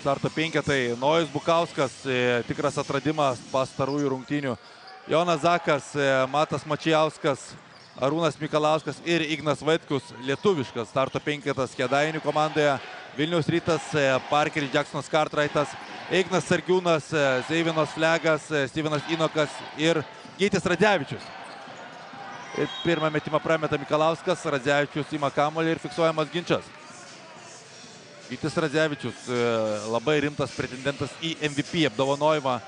Starto penketai Nojus Bukauskas, tikras atradimas pastarųjų rungtynių. Jonas Zakas, Matas Mačijauskas, Arūnas Mikalauskas ir Ignas Vaitkus, lietuviškas starto penketas Kėdainių komandoje. Vilniaus Rytas, Parkeris Jacksonas Cartwrightas, Ignas Sargiūnas, Zeivinas Flegas, Stevenas Inokas ir Gytis Radzevičius. Ir pirmą metimą prameta Mikalauskas, Radzevičius ima kamuolį ir fiksuojamas ginčas. Gytis Radzevičius, labai rimtas pretendentas į MVP apdovanojimą.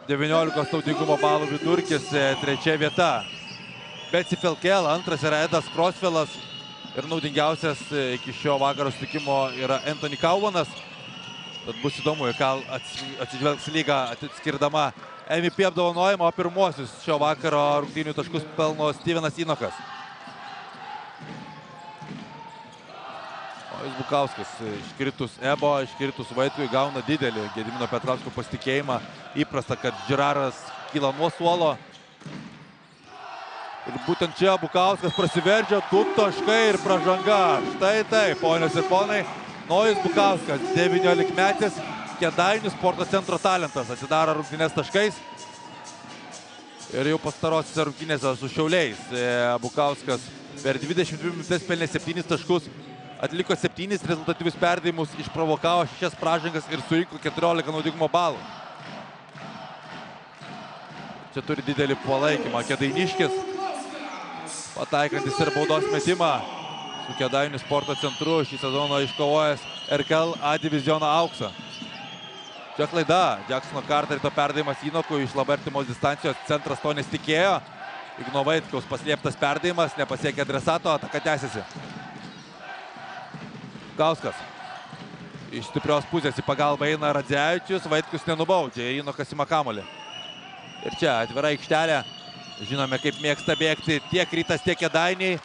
19 naudingumo balų vidurkis, trečia vieta. Betsy Felkel, antras yra Edas Krosfelas ir naudingiausias iki šio vakaro sutikimo yra Anthony Kauvanas. Tad bus įdomu, ką atsižvelgs lyga atskirdama MVP apdovanojimą, o pirmuosius šio vakaro rungtynių taškus pelno Stevenas Inokas. Nojus Bukauskas iškritus Ebo, iškritus Vaitkui gauna didelį Gedimino Petrausko pasitikėjimą. Įprasta, kad Žiraras kyla nuo suolo. Ir būtent čia Bukauskas prasiveržia, 2 taškai ir pražanga. Štai taip, ponios ir ponai, Nojus Bukauskas, 19-metis, Kėdainių sporto centro talentas, atsidaro rungtynės taškais. Ir jau pastarosiose rungtynėse su Šiauliais Bukauskas per 22 minutės pelnė 7 taškus. Atliko 7 rezultatyvius perdavimus, išprovokavo 6 pražangas ir surinko 14 naudingumo balų. Čia turi didelį palaikymą Kėdainiškis, pataikantis ir baudos metimą su Kėdainių sporto centru šį sezoną iškovojęs RKL A diviziono auksą. Čia klaida, Jacksono Cartwrighto perdavimas Inokui iš labai artimos distancijos, centras to nesitikėjo. Igno Vaitkaus paslėptas perdavimas, nepasiekė adresato, ataka tęsiasi. Bukauskas iš stiprios pusės į pagalbą eina Radzevičius, Vaitkus nenubaudžia, Inokas ima kamuolį. Ir čia atvira aikštelė, žinome kaip mėgsta bėgti tiek Rytas, tiek Kėdainiai.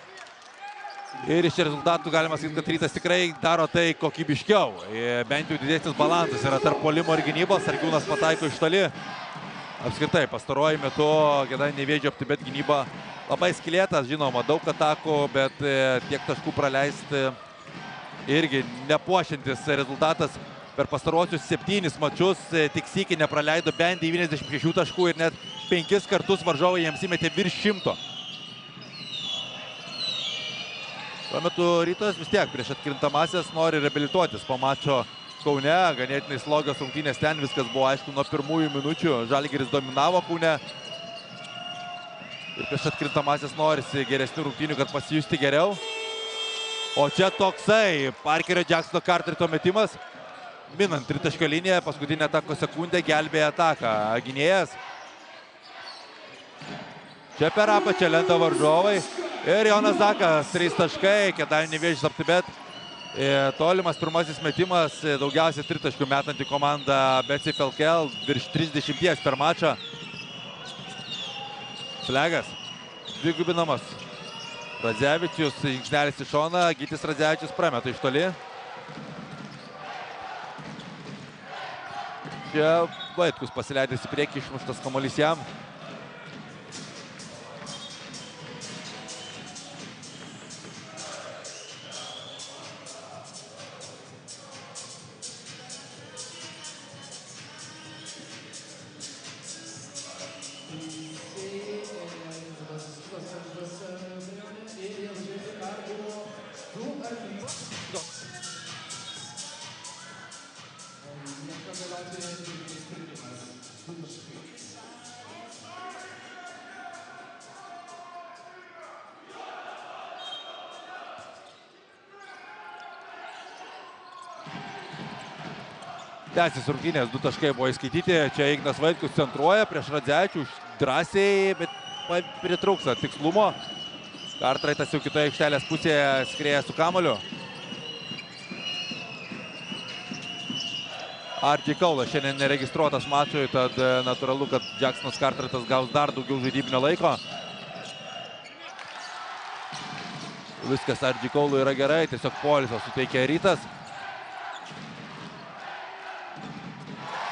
Ir iš rezultatų galima sakyti, kad Rytas tikrai daro tai kokybiškiau. Bent jau didesnis balansas yra tarp puolimo ir gynybos, Sargiūnas pataiko iš toli. Apskritai, pastaruoju metu Kėdainiai vėdžia apti, bet gynyba labai skylėtas, žinoma, daug atakų, bet tiek taškų praleisti irgi nepuošiantis rezultatas. Per pastaruosius 7 mačius tik sykį nepraleido bent 96 taškų ir net 5 kartus varžovai jiems įmetė virš 100. Tuo metu Rytas vis tiek prieš atkrintamasias nori reabilituotis po mačo Kaune. Ganėtinai slogios rungtynės ten, viskas buvo aišku nuo pirmųjų minučių. Žalgiris dominavo Kaune. Ir prieš atkrintamasias norisi geresnių rungtynių, kad pasijusti geriau. O čia toksai Parkerio Jacksono Cartwrighto metimas. Minant tritaškio liniją, paskutinę atako sekundę gelbėja ataką gynėjas. Čia per apačią lenda varžovai. Ir Jonas Zakas, 3 taškai, Kėdainių Nevėžis aptibet. Tolimas pirmasis metimas, daugiausiai tritaškių metanti komanda Betsy Felkel, virš 30 per mačą. Flegas, dvigubinamas. Radzevičius, žingsnelis į šoną, Gytis Radzevičius prameta iš toli. Čia Vaitkus pasileidęs į priekį, išmuštas kamuolys jam. Tęsis rungtynės, 2 taškai buvo įskaityti. Čia Ignas Vaitkus centruoja prieš Radzevičių drąsiai, bet pritrūksta tikslumo. Cartwrightas jau kitoje aikštelės pusėje skrieja su kamuoliu. R.J. Kaulas šiandien neregistruotas mačui, tad natūralu, kad Jacksonas Cartwrightas gaus dar daugiau žaidybinio laiko. Viskas R.J. Kaului yra gerai, tiesiog poilsio suteikia Rytas.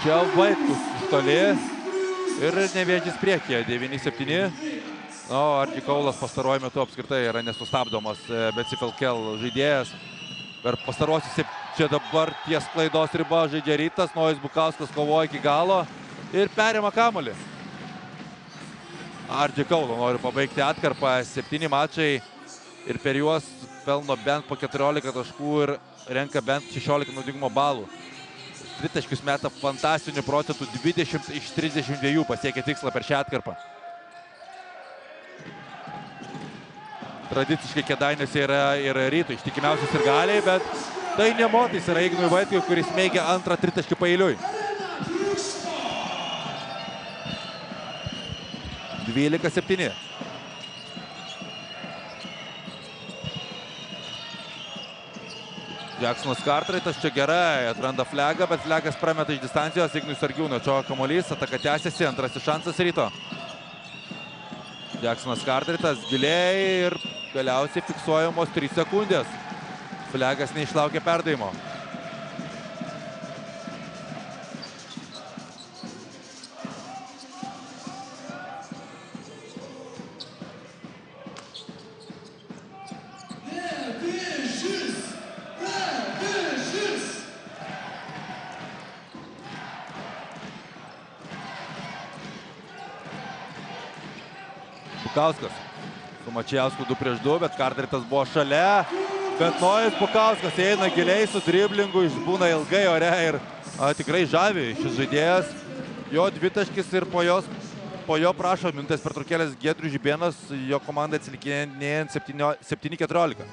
Čia Vaitkus iš toli ir Nevėžis priekyje, 9-7. R.J. Kaulas pastaruoju metu apskritai yra nesustabdomas Betsy Felkel žaidėjas. Per pastaruosius Čia dabar ties klaidos riba žaidžia Rytas, Nojus Bukauskas kovoja iki galo ir perima kamuolį. Ardži Kaulo nori pabaigti atkarpą, 7 mačai ir per juos pelno bent po 14 taškų ir renka bent 16 naudingumo balų. Tritaškius meta fantastinių procentų, 20 iš 32 pasiekė tikslą per šią atkarpą. Tradiciškai Kėdainiuose yra ir Ryto ištikimiausias ir galiai, bet tai ne Motais, yra Ignui Vaitkui, kuris mėgia antrą tritaškį paeiliui. 12-7. Jacksonas Cartwrightas čia gerai atranda Flegą, bet Flegas prameta iš distancijos, Ignui Sargiūnui atšoka kamuolys, ataka tęsiasi, antrasis šansas Ryto. Jacksonas Cartwrightas giliai ir galiausiai fiksuojamos 3 sekundės. Flegas neišlaukė perdavimo. Bukauskas su Mačijausku 2-2, bet Cartwrightas buvo šalia. Bet Nojus Bukauskas eina giliai su driblingu, išbūna ilgai ore ir tikrai žavi šis žaidėjas. Jo dvitaškis ir po jo prašo minutės pertraukėlės Giedrius Žibėnas, jo komanda atsilikinėjant 7-14.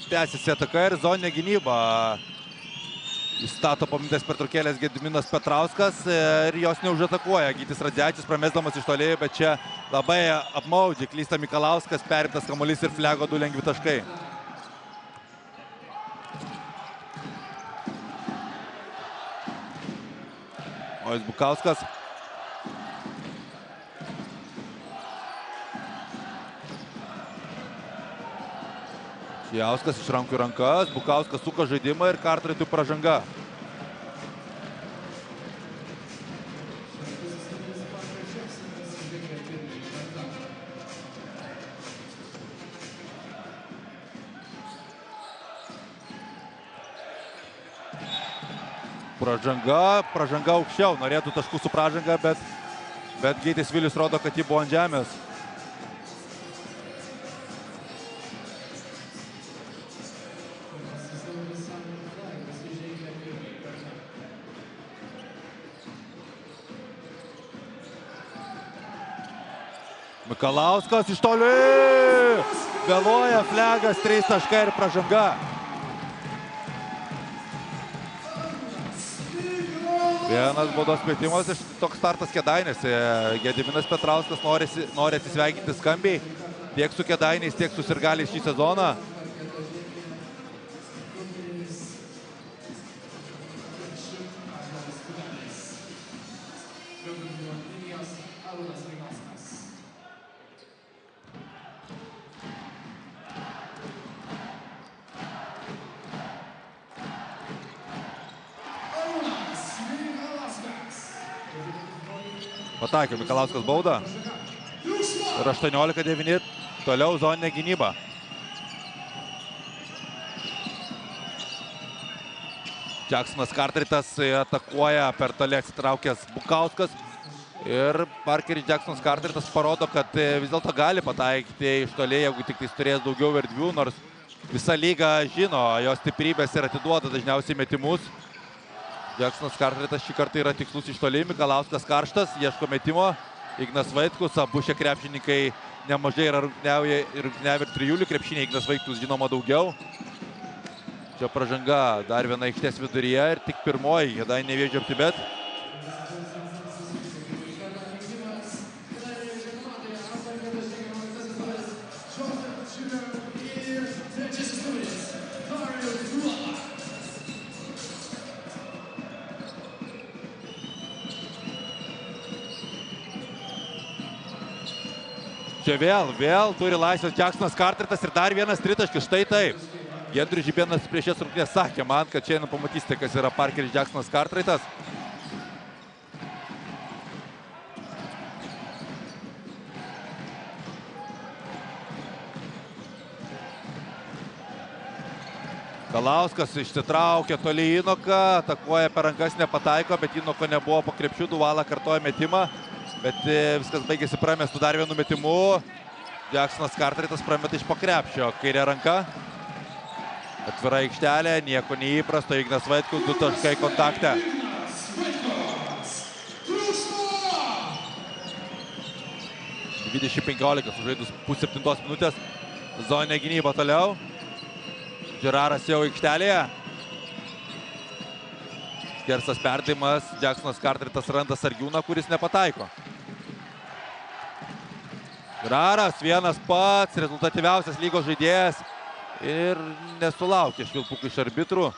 Tęsiasi ataka ir zoninė gynyba. Įstato po minutės pertraukėlės Gediminas Petrauskas ir jos neužatakuoja. Gytis Radzevičius pramesdamas iš toli, bet čia labai apmaudžiai klysta Mikalauskas, perimtas kamuolys ir Flego 2 lengvi taškai. Nojus Bukauskas. Jauskas iš rankų į rankas, Bukauskas suka žaidimą ir Cartwrightui pražanga. Pražanga aukščiau, norėtų taškų su pražanga, bet Gytis Vilius rodo, kad ji buvo ant žemės. Mikalauskas iš toli, vėluoja Flegas, 3 taškai ir pražanga. Vienas baudos metimas, toks startas Kėdainiuose. Gediminas Petrauskas nori atsisveikinti skambiai tiek su Kėdainiais, tiek su sirgaliais šį sezoną. Pataikė Mikalauskas baudą. Ir 18-9, toliau zoninė gynyba. Jacksonas Cartwrightas atakuoja, per toli atsitraukęs Bukauskas. Ir Parkeris Jacksonas Cartwrightas parodo, kad vis dėlto gali pataikyti iš toli, jeigu tik turės daugiau erdvių, nors visa lyga žino, jos stiprybės ir atiduoda dažniausiai metimus. Jacksonas Cartwrightas šį kartą yra tikslus iš toli, Mikalauskas karštas, ieško metimo. Ignas Vaitkus, abu šie krepšininkai nemažai yra rungtyniavę ir trijulių krepšiniai, Ignas Vaitkus žinoma daugiau. Čia pražanga dar viena aikštės viduryje ir tik pirmoji, Kėdainių Nevėžio Optibet. Čia vėl turi laisvės Jacksonas Cartwrightas ir dar vienas tritaškis, štai taip. Giedrius Žibėnas prieš šias rungtynes sakė man, kad šiandien pamatysite, kas yra Parkeris Jacksonas Cartwrightas. Kalauskas išsitraukė toli Inoką, atakuoja per rankas, nepataiko, bet Inoko nebuvo po krepšių, Duvala kartoja metimą, bet viskas baigėsi pramestų dar vienu metimu. Jacksonas Cartwrightas prameta iš po krepšio, kairė ranka. Atvira aikštelė, nieko neįprasto, Ignas Vaitkus 2 taškai kontakte. Dvidešimt 15, sužaidus pusę 7 minutės, zoninė gynyba toliau. Žiraras jau aikštelėje. Skersas perdavimas, Jacksonas Cartwrightas randa Sargiūną, kuris nepataiko. Žiraras, vienas pats, rezultatyviausias lygos žaidėjas ir nesulaukė švilpukų iš arbitrų.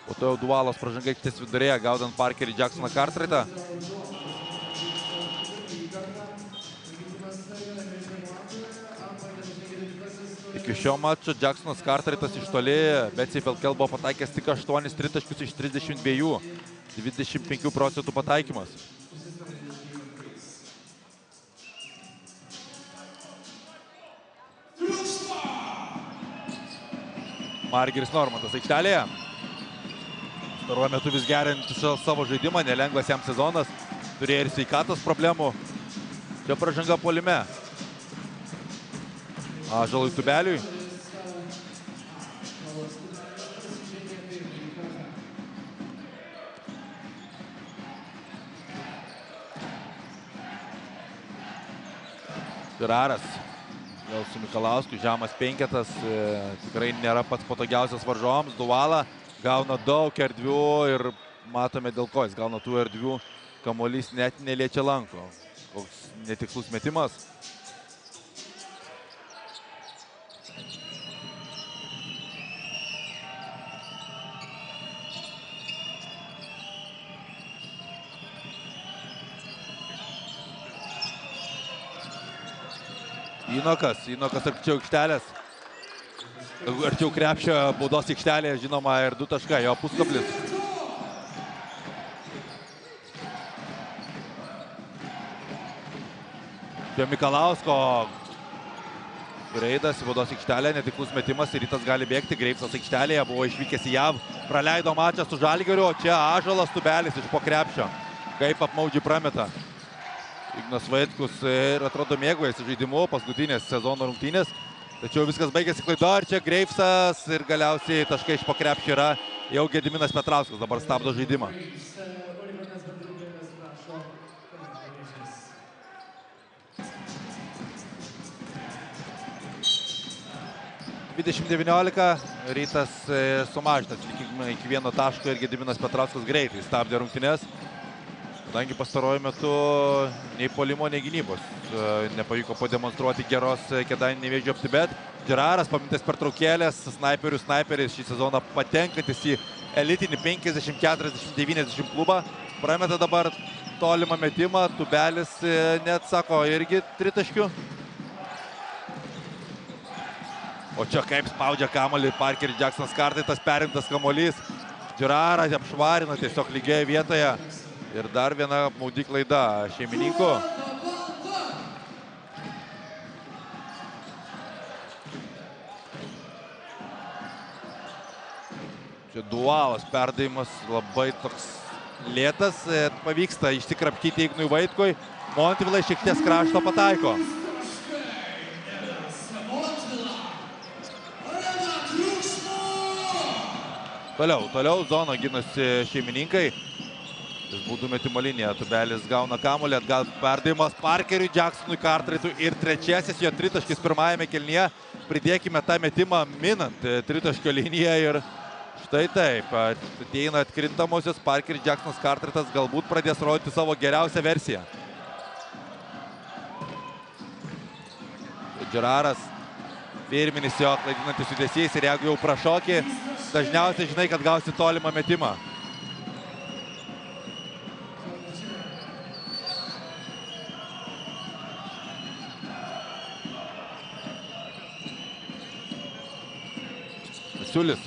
Po to jau Duvalos pražanga aikštės vidurėje, gaudant Parkerį Jacksoną Cartwrightą. Iki šio mačo Jacksonas Cartwrightas iš toli, bet CFLKL buvo pataikęs tik 8 tritaškius iš 32, 25% pataikymas. Margiris Normantas aikštelėje. Pastaruoju metu vis gerinti savo žaidimą, nelengvas jam sezonas. Turėjo ir sveikatos problemų. Čia pražanga puolime. Ąžuolui Tubeliui. Žiraras. Vėl su Mikalausku, žemas penketas, tikrai nėra pats patogiausias varžovams. Duvala gauna daug erdvių ir matome dėl ko jis gauna tų erdvių. Kamuolys net neliečia lanko. Koks netikslus metimas. Inokas arčiau aikštelės. Arčiau krepšio baudos aikštelėje, žinoma, ir 2 taškai, jo puskablis. Čia Mikalausko reidas į baudos aikštelę, netiklus metimas ir Rytas gali bėgti. Greipsas aikštelėje buvo išvykęs į JAV, praleido mačą su Žalgiriu, o čia Ąžuolas Tubelis iš po krepšio. Kaip apmaudžiai prameta. Ignas Vaitkus ir atrodo mėgaujasi žaidimu paskutinės sezono rungtynės. Tačiau viskas baigėsi klaido ir čia Greipsas ir galiausiai taškai iš po krepšio yra jau Gediminas Petrauskas. Dabar stabdo žaidimą. Rytas sumažintas iki 1 taško ir Gediminas Petrauskas greitai stabdė rungtynės. Kadangi pastaruoju metu nei puolimo, nei gynybos nepavyko pademonstruoti geros Kėdainių Nevėžio aptibet. Žiraras pamintas pertraukėlės, snaiperis šį sezoną patenkantis į elitinį 50, 40, 90 klubą. Prameta dabar tolimą metimą, Tubelis neatsako irgi tritaškių. O čia kaip spaudžia kamuolį Parkeris Jacksonas Cartwrightas, perimtas kamuolys. Žiraras apšvarina tiesiog lygioje vietoje. Ir dar viena apmaudi klaida šeimininkų. Čia Dualas perdavimas labai toks lėtas. Pavyksta išsikrapštyti Ignui Vaitkui. Montvila iš aikštės krašto pataiko. Toliau zoną ginasi šeimininkai. Būdų metimo linija, Tubelis gauna kamuolį, atgal perdavimas Parkeriui Jacksonui Cartwrightui ir trečiasis jo tritaškis pirmajame kėlinyje. Pridėkime tą metimą minant tritaškio liniją ir štai taip, ateina atkrintamosios, Parkeris Jacksonas Cartwrightas galbūt pradės rodyti savo geriausią versiją. Žiraras, firminis jo klaidinantis judesys ir jeigu jau prašokį, dažniausiai žinai, kad gausi tolimą metimą. Masiulis.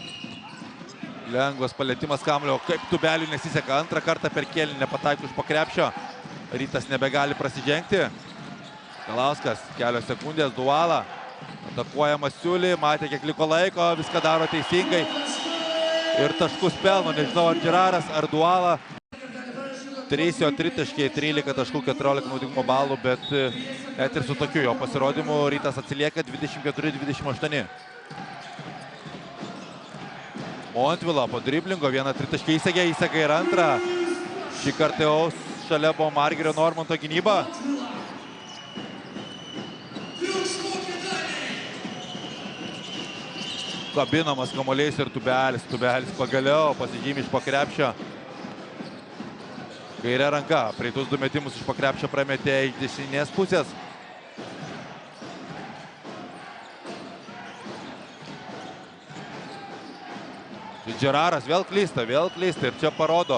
Lengvas palėtimas kamuolio, kaip Tubeliui nesiseka. Antrą kartą per kėlinį nepataiko iš po krepšio. Rytas nebegali prasidžengti. Mikalauskas, kelios sekundės, Duala. Atakuoja Masiulį, matė kiek liko laiko, viską daro teisingai. Ir taškus pelno, nežinau ar Džiraras, ar Duala. 3 jo tritaškiai, 13 taškų, 14 naudingumo balų, bet net ir su tokiu jo pasirodymu Rytas atsilieka 24-28. Montvila po driblingo, vieną tritaškį įsegė ir antrą. Šį kartą jau šalia buvo Margirio Normanto gynyba. Kabinamas kamuolys ir Tubelis pagaliau pasižymi iš po krepšio. Kairė ranka, praeitus 2 metimus iš po krepšio prametė iš dešinės pusės. Džiraras vėl klysta ir čia parodo.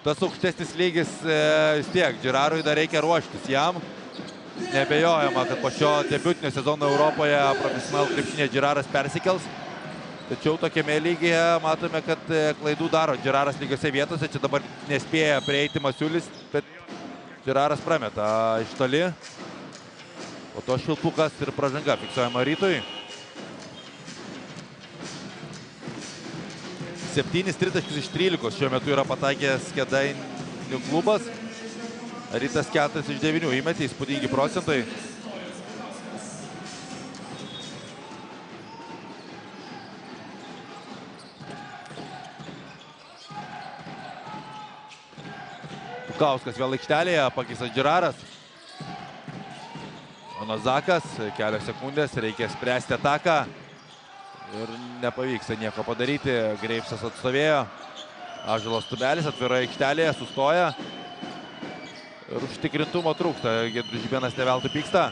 Tas aukštesnis lygis vis tiek, Džirarui dar reikia ruoštis jam. Nebejojama, kad po šio debiutinio sezono Europoje profesionalų krepšinėje Džiraras persikels. Tačiau tokiame lygyje matome, kad klaidų daro Džiraras lygiose vietose. Čia dabar nespėja prieiti Masiulis, bet Džiraras prameta iš toli. Po to švilpukas ir pražanga fiksuojama Rytui. 7 tritaškius iš 13 šiuo metu yra pataikęs Kėdainių klubas. Rytas 4 iš 9 įmetė, įspūdingi procentai. Bukauskas vėl aikštelėje, pakeistas Džiraras. Onazakas, kelios sekundės, reikia spręsti ataką. Ir nepavyksta nieko padaryti, Greivsas atstovėjo. Ąžuolas Tubelis atvirai aikštelėje, sustoja. Ir užtikrintumo trūksta, Giedrius Žibėnas ne veltui pyksta.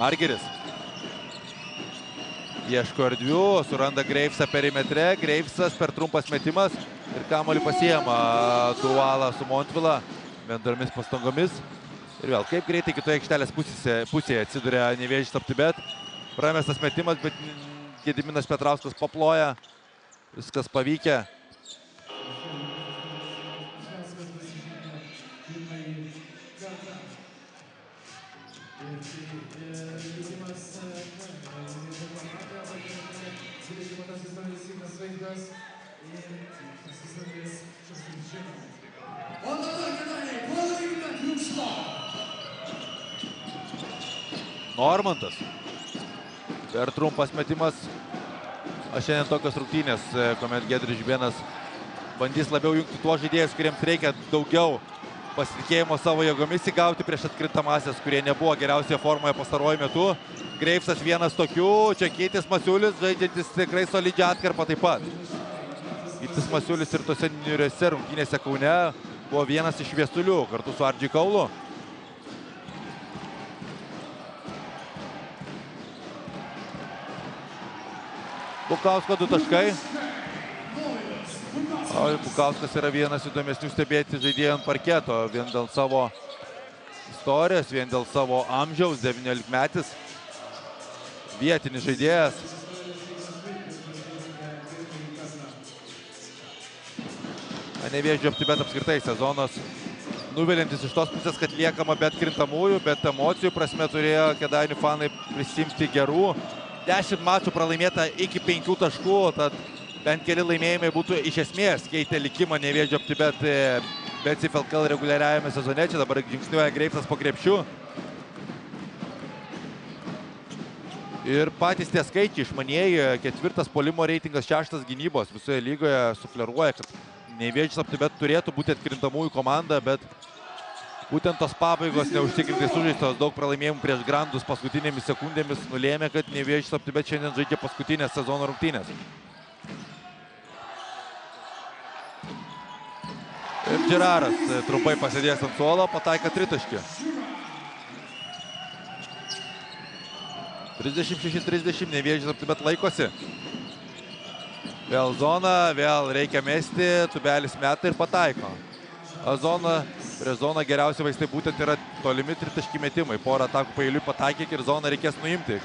Margiris. Ieško erdvių, suranda Greivsą perimetre, Greivsas per trumpas metimas. Ir kamuolį pasiema Duala su Montvila, bendromis pastangomis. Ir vėl, kaip greitai kitoje aikštelės pusėje atsiduria Nevėžis Aptibet. Pramestas metimas, bet Gediminas Petrauskas paploja. Viskas pavykę. Normantas. Per trumpas metimas. Šiandien tokios rungtynės, kuomet Giedrius Žibėnas bandys labiau jungti tuos žaidėjus, kuriems reikia daugiau pasitikėjimo savo jėgomis įgauti prieš atkrintamasias, kurie nebuvo geriausioje formoje pastaruoju metu. Greivsas vienas tokių, čia Kytis Masiulis, žaidžiantis tikrai solidžią atkarpą taip pat. Kytis Masiulis ir tose niūriose rungtynėse Kaune buvo vienas iš šviesulių kartu su Ardžiu Kaulu. Bukausko 2 taškai. Bukauskas yra vienas įdomesnių stebėti žaidėjų ant parketo. Vien dėl savo istorijos, vien dėl savo amžiaus, 19-metis. Vietinis žaidėjas. Nevėžio Aptibet apskritai sezonas nuvilintis iš tos pusės, kad liekama be atkrintamųjų, bet emocijų prasme turėjo Kėdainių fanai prisimti gerų. 10 mačų pralaimėta iki 5 taškų, tad bent keli laimėjimai būtų iš esmės keitę likimą Nevėžio Aptibet BCF LKL reguliariajame sezone. Čia dabar žingsniuoja Greivsas po krepšiu. Ir patys tie skaičiai išmanieji, 4 puolimo reitingas, 6 gynybos visoje lygoje sufleruoja, kad Nevėžis Aptibet turėtų būti atkrintamųjų komanda, bet būtent tos pabaigos neužtikrintai sužaistos, daug pralaimėjimų prieš grandus paskutinėmis sekundėmis nulėmė, kad Nevėžis Aptibet šiandien žaidžia paskutinės sezono rungtynės. Ir Džiraras trumpai pasėdės ant suolo, pataiko tritaškį. 36-30, Nevėžis Aptibet laikosi. Vėl zona, vėl reikia mesti, Tubelis meta ir pataiko. Zona, prie zoną geriausi vaistai būtent yra tolimi tritaškį metimai. Porą atakų paeiliui pataikė ir zoną reikės nuimti.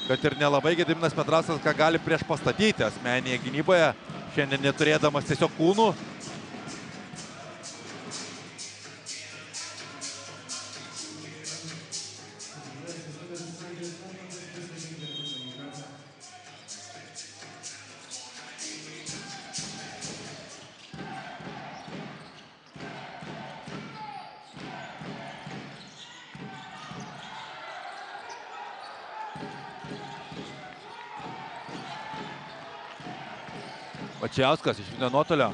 kad ir nelabai Gediminas Petrauskas ką gali prieš pastatyti asmeninėje gynyboje, šiandien neturėdamas tiesiog kūnų. Mačijauskas iš vidutinio nuotolio.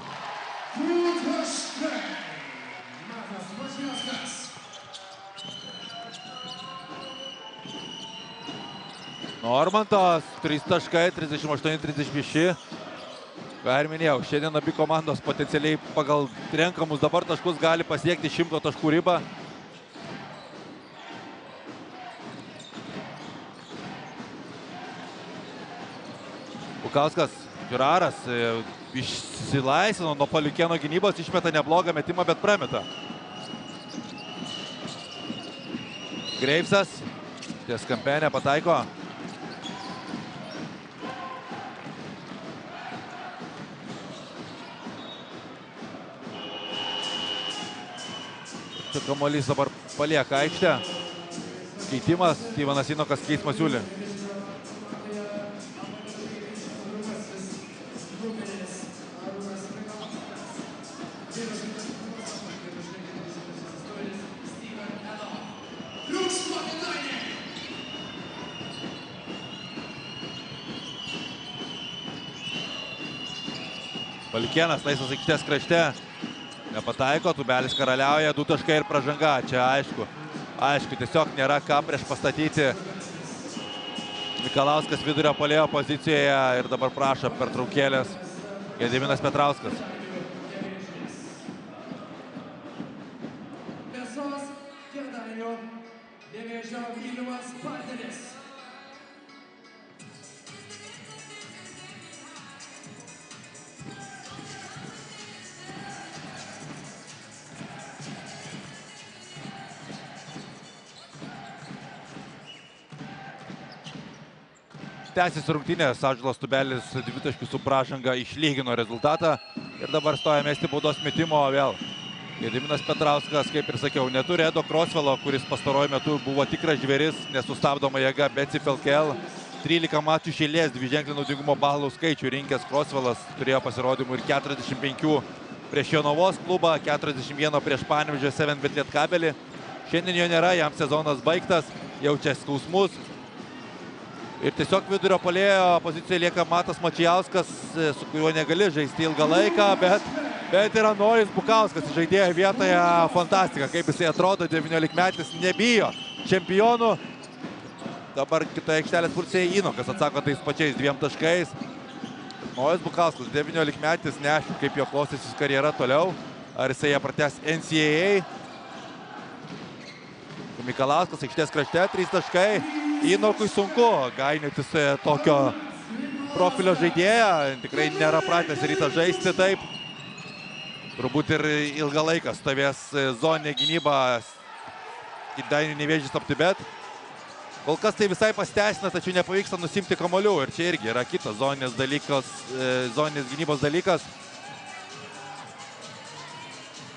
Normantas, 3 taškai, 38-36. Ką ir minėjau, šiandien abi komandos potencialiai pagal renkamus dabar taškus gali pasiekti 100 taškų ribą. Bukauskas, Žiuraras išsilaisvino nuo Paliukėno gynybos, išmeta neblogą metimą, bet prameta. Greivsas, ties kampenė pataiko. Čia kamuolys dabar palieka aikštę. Keitimas, Ivanas Inokas keis Masiulį. Paliukėnas laisvas aikštės krašte. Nepataiko, Tubelis karaliauja, 2 taškai ir pražanga. Čia aišku, tiesiog nėra ką prieš pastatyti. Mikalauskas vidurio puolėjo pozicijoje ir dabar prašo pertraukėlės Gediminas Petrauskas. Mėsos Kėdainių Nevėžio Vilnius partneris. Tęsis rungtynės, Ąžuolas Tubelis 2 taškų su pražanga išlygino rezultatą ir dabar stoja mesti baudos metimo vėl. Gediminas Petrauskas, kaip ir sakiau, neturi Edo Krosvelo, kuris pastaruoju metu buvo tikras žvėris, nesustabdoma jėga Betsy Felkel. 13 mačų iš eilės dviženklį naudingumo balų skaičių rinkęs Krosvelas, turėjo pasirodymų ir 45 prieš Jonavos klubą, 41 prieš Panevėžio 7bet Lietkabelį. Šiandien jo nėra, jam sezonas baigtas, jaučia skausmus. Ir tiesiog vidurio puolėjo pozicijoje lieka Matas Mačijauskas, su kuriuo negali žaisti ilgą laiką, bet yra Nojus Bukauskas žaidėjo vietoje. Fantastika, kaip jisai atrodo, 19-metis, nebijo čempionų. Dabar kitoje aikštelės pusėje Inokas atsako tais pačiais 2 taškais. Nojus Bukauskas, 19-metis, neaišku, kaip jo klostysis karjera toliau. Ar jisai ją pratęs NCAA. Mikalauskas aikštės krašte, 3 taškai. Inokui sunku gainėtis tokio profilio žaidėją. Tikrai nėra pratęs rytą žaisti taip. Turbūt ir ilgą laiką stovės zoninė gynyba Kėdainių Nevėžis OpTibet. Kol kas tai visai pasiteisina, tačiau nepavyksta nusimti kamuolių. Ir čia irgi yra kitas zoninės gynybos dalykas.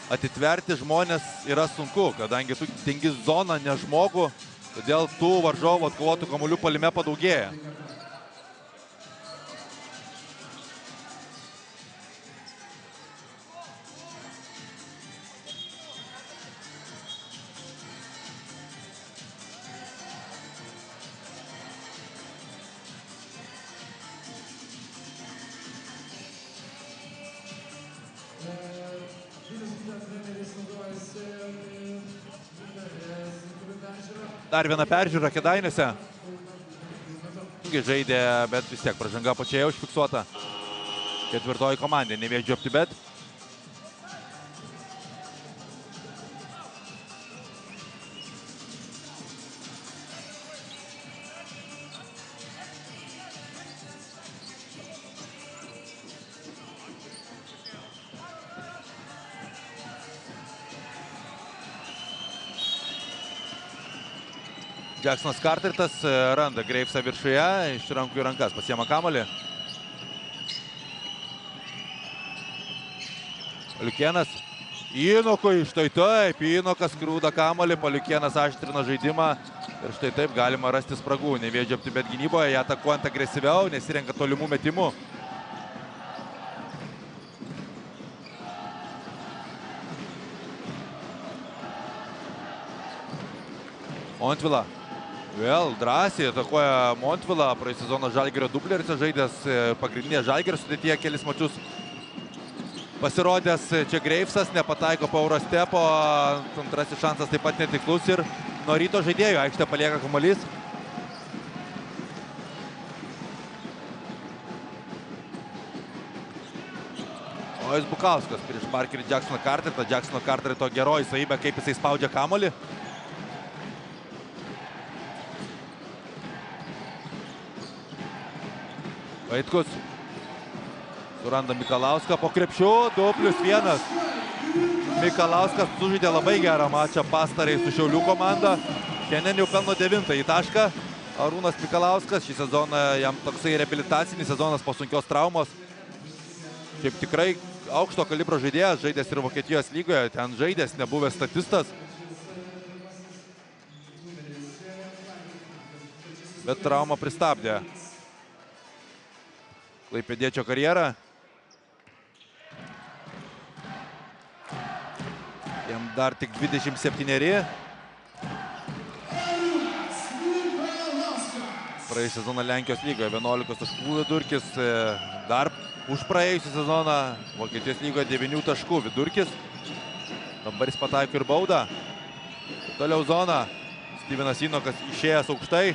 Atitverti žmonės yra sunku, kadangi tu tingi zoną, ne žmogų, todėl tų varžovų atkovotų kamuolių puolime padaugėja. Dar viena peržiūra Kėdainiuose. Žaidė, bet vis tiek pražanga pačioje užfiksuota. Ketvirtoji komandė, Nevėžio OpTibet. Jacksonas Carteritas randa Gravesą viršuje, iš rankų į rankas pasiema kamuolį. Paliukėnas Inokui, štai taip, Inokas grūda kamuolį, Paliukėnas aštrina žaidimą ir štai taip galima rasti spragų. Nevėdžia aptibėt gynyboje, ją atakuojant agresyviau, nesirenka tolimų metimų. Montvila vėl drąsiai atakuoja Montvila, praėjusį sezoną Žalgirio dubleris žaidęs pagrindinėje Žalgirio sudėtyje kelis mačius. Pasirodęs čia Gravesas, nepataiko po Eurostepo, antrasis šansas taip pat netiklus ir nuo Ryto žaidėjų aikštę palieka kamuolys. Nojus Bukauskas prieš Parkerį Jacksoną Carteritą. Jacksono Carterito geroji savybė, kaip jisai spaudžia kamuolį. Vaitkus suranda Mikalauską po krepšių, 2+1. Mikalauskas sužaidė labai gerą mačą pastarai su Šiaulių komanda. Šiandien jau pelno 9-ąjį tašką. Arūnas Mikalauskas, šį sezoną jam toksai reabilitacinis sezonas po sunkios traumos. Šiaip tikrai aukšto kalibro žaidėjas, žaidęs ir Vokietijos lygoje, ten žaidęs, nebuvęs statistas. Bet trauma pristabdė klaipėdiečio karjerą. Jam dar tik 27. Praėjusį sezoną Lenkijos lygoje 11 taškų vidurkis, dar už praėjusią sezoną Vokietijos lygoje 9 taškų vidurkis. Dabar jis pataiko ir baudą. Toliau zona. Stevenas Inokas išėjęs aukštai.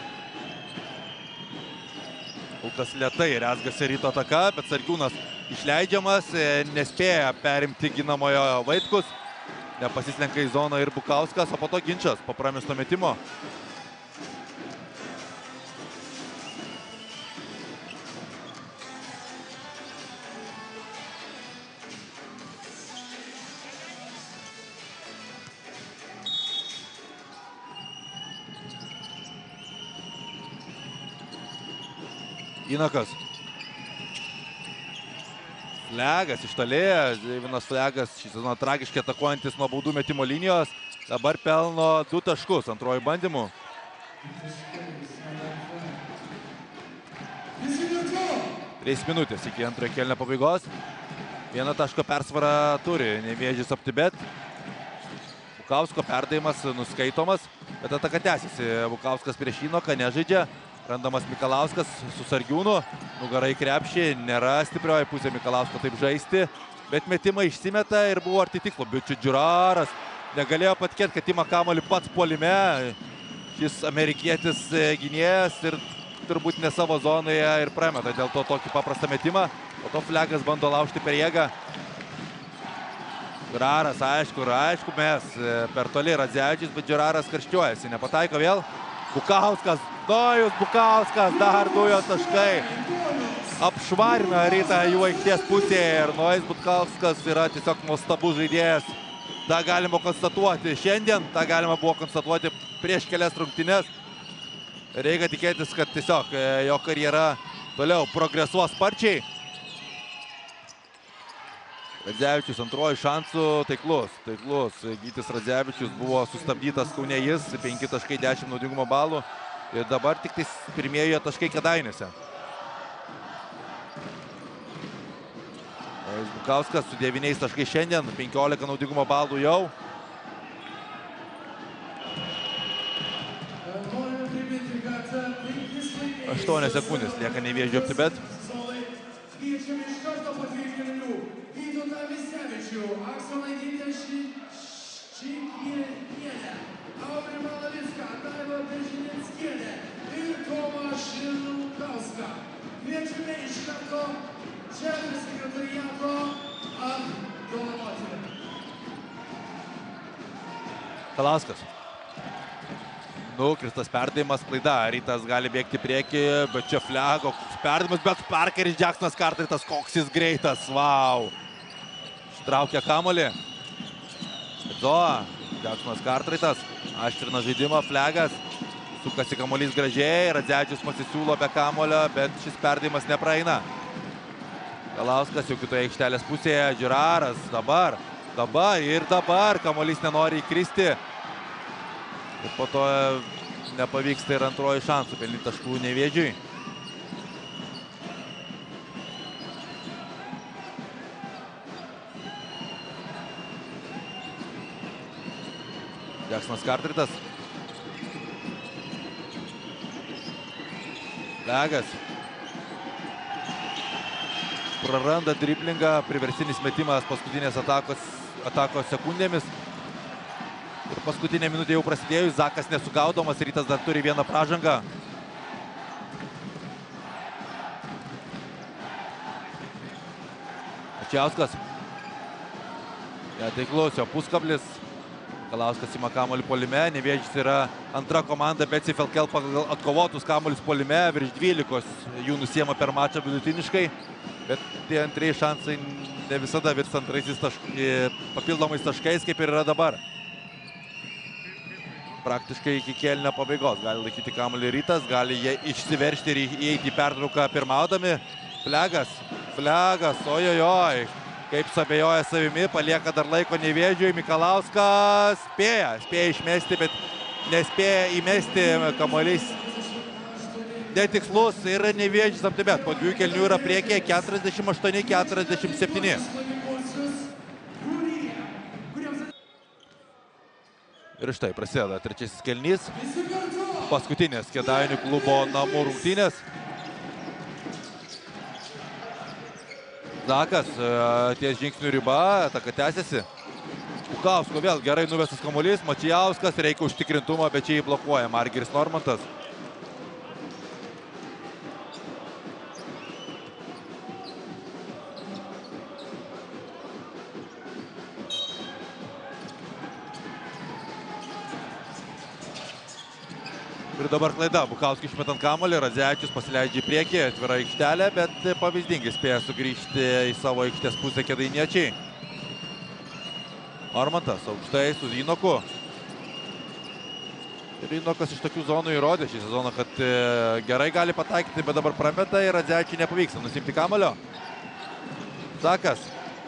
Ulkas lėtai rezgasi Ryto ataka, bet Sargiūnas išleidžiamas, nespėja perimti ginamojo Vaitkus. Nepasislenka į zoną ir Bukauskas, o po to ginčas po pramesto metimo. Inokas. Flegas iš toli, Deivinas Flegas šį sezoną tragiškai atakuojantis nuo baudų metimo linijos. Dabar pelno 2 taškus antrojų bandymų. Trys minutės iki antrojo kėlinio pabaigos. 1 taško persvarą turi Nevėžis Optibet. Bukausko perdavimas nuskaitomas, bet ataka tęsiasi. Bukauskas prieš Inoką nežaidžia. Randamas Mikalauskas su Sargiūnu, nugara į krepšį, nėra stiprioji pusė Mikalausko taip žaisti, bet metimą išsimeta ir buvo arti tikslo. Bičių Džiuraras negalėjo patikėti, kad ima kamuolį pats puolime. Šis amerikietis gynėjas ir turbūt ne savo zonoje ir prameta dėl to tokį paprastą metimą. Po to Flegas bando laužti per jėgą. Džiuraras, aišku, mes per toli Radzevičius, bet Džiuraras karščiuojasi, nepataiko vėl. Bukauskas, Nojus Bukauskas, dar 2 taškai. Apšvarina Rytą jų aikštės pusėje ir Nojus Bukauskas yra tiesiog nuostabus žaidėjas. tą galima konstatuoti šiandien, tą galima buvo konstatuoti prieš kelias rungtynes. Reikia tikėtis, kad tiesiog jo karjera toliau progresuos sparčiai. Radzevičius antruoju šansu taiklus. Gytis Radzevičius buvo sustabdytas Kaune, jis 5 taškai 10 naudingumo balų. Ir dabar tik tais pirmieji taškai Kėdainiuose. Bukauskas su 9 taškai šiandien, 15 naudingumo balų jau. Aštuonios sekundės lieka Nevėžio Optibet. Kviečiame iš karto čia prie sekretariato apdovanoti. Kalauskas. Nukristas perdavimas, klaida. Rytas gali bėgti prieki, bet čia Flego perdavimas, bet Parkeris Jacksonas Carteritas, koks jis greitas, vau. Ištraukia kamuolį. Jacksonas Carteritas aštrina žaidimą, Flegas Sukasi kamuolys gražiai, Radzevičius pasisiūlo be kamulio, bet šis perdavimas nepraeina. Mikalauskas jau kitoje aikštelės pusėje, Žiraras, dabar kamuolys nenori įkristi. Ir po to nepavyksta ir antroji šansų pelnyti taškų Nevėžiui. Jacksonas Cartwrightas. Flegas. Praranda driblingą, priversinis metimas paskutinės atakos sekundėmis. Ir paskutinė minutė jau prasidėjus, Zakas nesugaudomas, Rytas dar turi vieną pražangą. Mačiauskas. Netaiklus jo puskablis. Mikalauskas ima kamuolį puolime, Nevėžis yra antra komanda, bet CFLKL pagal atkovotus kamuolius puolime, virš 12 jų nusiema per mačą vidutiniškai, bet tie antrieji šansai ne visada virsta antraisiais papildomais taškais, kaip ir yra dabar. Praktiškai iki kėlinio pabaigos gali laikyti kamuolį Rytas, gali jie išsiveržti ir įeiti į pertrauką pirmaudami. Flegas, ojojoj. Kaip suabejoja savimi, palieka dar laiko Nevėžiui, Mikalauskas spėja išmesti, bet nespėja įmesti, kamuolys netikslus ir Nevėžis aptibėt. Po 2 kelnių yra priekyje 48-47. Ir štai prasideda trečiasis kelnys, paskutinės Kėdainių klubo namų rungtynės. Zakas ties žingsnių riba, ataka tęsiasi. Bukausko vėl gerai nuvestas kamuolys, Mačijauskas, reikia užtikrintumo, bet čia jį blokuoja Margiris Normantas. Ir dabar klaida, Bukauskis išmetant kamuolį, Radzevičius pasileidžia į priekį, atvira aikštelė, bet pavyzdingai spėja sugrįžti į savo aikštės pusę kėdainiečiai. Normantas aukštai su Rynoku. Rynokas iš tokių zonų įrodė šį sezoną, kad gerai gali pataikyti, bet dabar prameta ir Radzevičiui nepavyksta nusimti kamuolio. Zakas,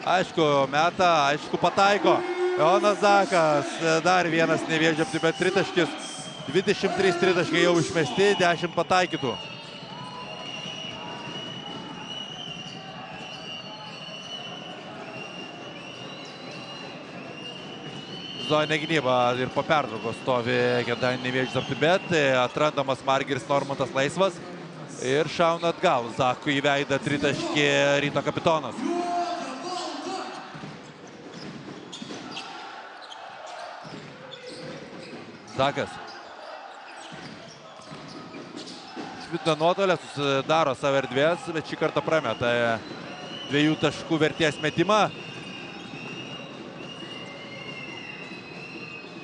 aišku, meta, aišku, pataiko. Jonas Zakas, dar vienas Nevėžio aptibėt tritaškis. 23 tritaškai jau išmesti, 10 pataikytų. Zoninė gynyba ir po pertraukos stovi Kėdainių Nevėžis aptibėt. Atrandamas Margiris Normantas laisvas ir šauna atgal. Zakui į veidą tritaškį Ryto kapitonas. Zakas. Vidutinio nuotolio susidaro savo erdvės, bet šį kartą prameta 2 taškų vertės metimą.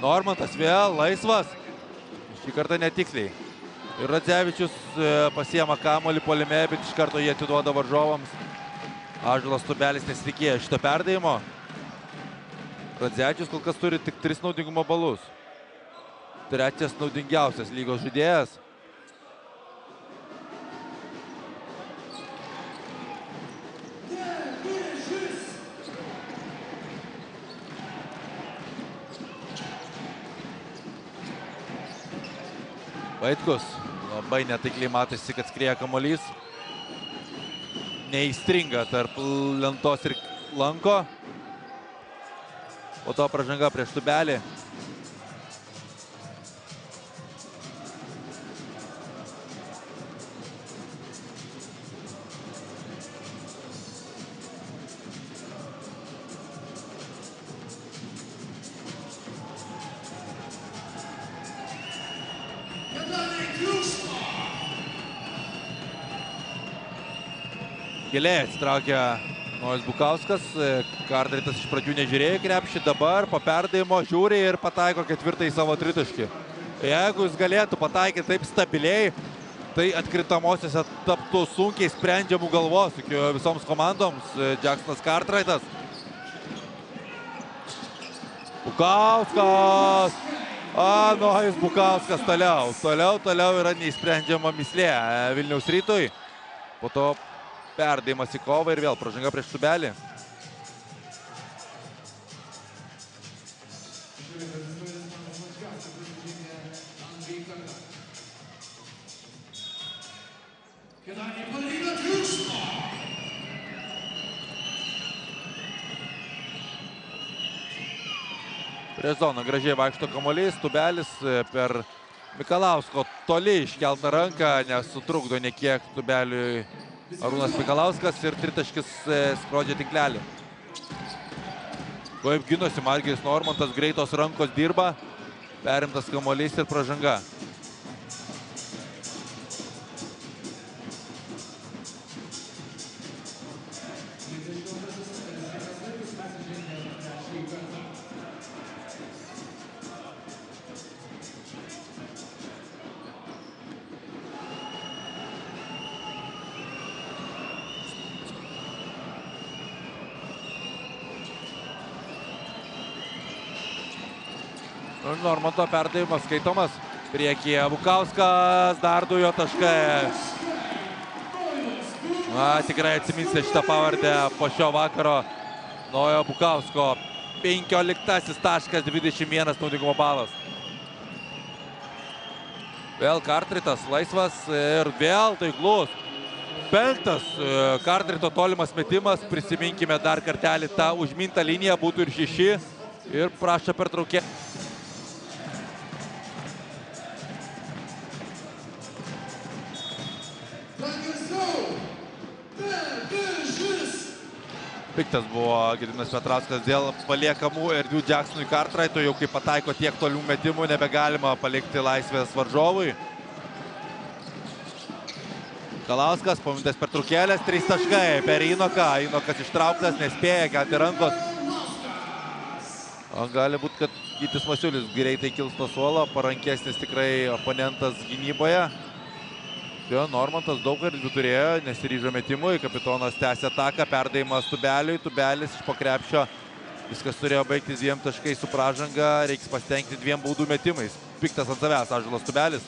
Normantas vėl laisvas. Šį kartą netiksliai. Ir Radzevičius pasiema kamuolį puolime, bet iš karto jie atiduoda varžovams. Ąžuolas Tubelis nesitikėjo šito perdavimo. Radzevičius kol kas turi tik 3 naudingumo balus. Trečias naudingiausias lygos žaidėjas. Vaitkus, labai netaikliai matosi, kad skrieja kamuolys. Neįstringa tarp lentos ir lanko. Po to pražanga prieš Tubelį. Giliai atsitraukia Nojus Bukauskas. Cartwrightas iš pradžių nežiūrėjo krepšį, dabar po perdavimo žiūri ir pataiko 4. savo tritaškį. Jeigu jis galėtų pataikyti taip stabiliai, tai atkrintamosiose taptų sunkiai sprendžiamų galvosūkių visoms komandoms. Jacksonas Cartwrightas. Bukauskas! Nojus Bukauskas toliau yra neįsprendžiama mislė Vilniaus Rytui. Po to perdėjimas į kovą ir vėl pražanga prieš Tubelį. Prie zoną gražiai vaikšto kamuolys, Tubelis per Mikalausko toli iškeltą ranką, nesutrukdo nekiek Tubeliui Arūnas Mikalauskas ir tritaškis skrodžia tinklelį. Kaip ginosi Margis Normantas, greitos rankos dirba, perimtas kamuolys ir pražanga. Normanto perdavimas skaitomas. Priekyje Bukauskas, dar du jo taškai. Tikrai atsiminsite šitą pavardę po šio vakaro. Nojo Bukausko 15 taškas, 21 naudingumo balas. Vėl Cartwrightas laisvas ir vėl taiklus. 5 Cartwrighto tolimas metimas. Prisiminkime dar kartelį tą užmintą liniją, būtų ir 6. Ir prašo pertraukė. Piktas buvo Gediminas Petrauskas dėl paliekamų erdvių Jacksonui Cartwrightui. Jau kai pataiko tiek tolių metimų, nebegalima palikti laisvės varžovui. Mikalauskas, po minutės pertraukėlės, 3 taškai per Inoką. Inokas ištrauktas, nespėja kelti rankos. Gali būti, kad Gytis Masiulis greitai kils nuo suolo, parankesnis tikrai oponentas gynyboje. Normantas daug erdvių turėjo, nesiryžo metimui, kapitonas tęsė ataką, perdavimas Tubeliui, Tubelis iš po krepšio. Viskas turėjo baigtis 2 taškais su pražanga, reiks pasitengti 2 baudų metimais. Piktas ant savęs Ąžuolas Tubelis.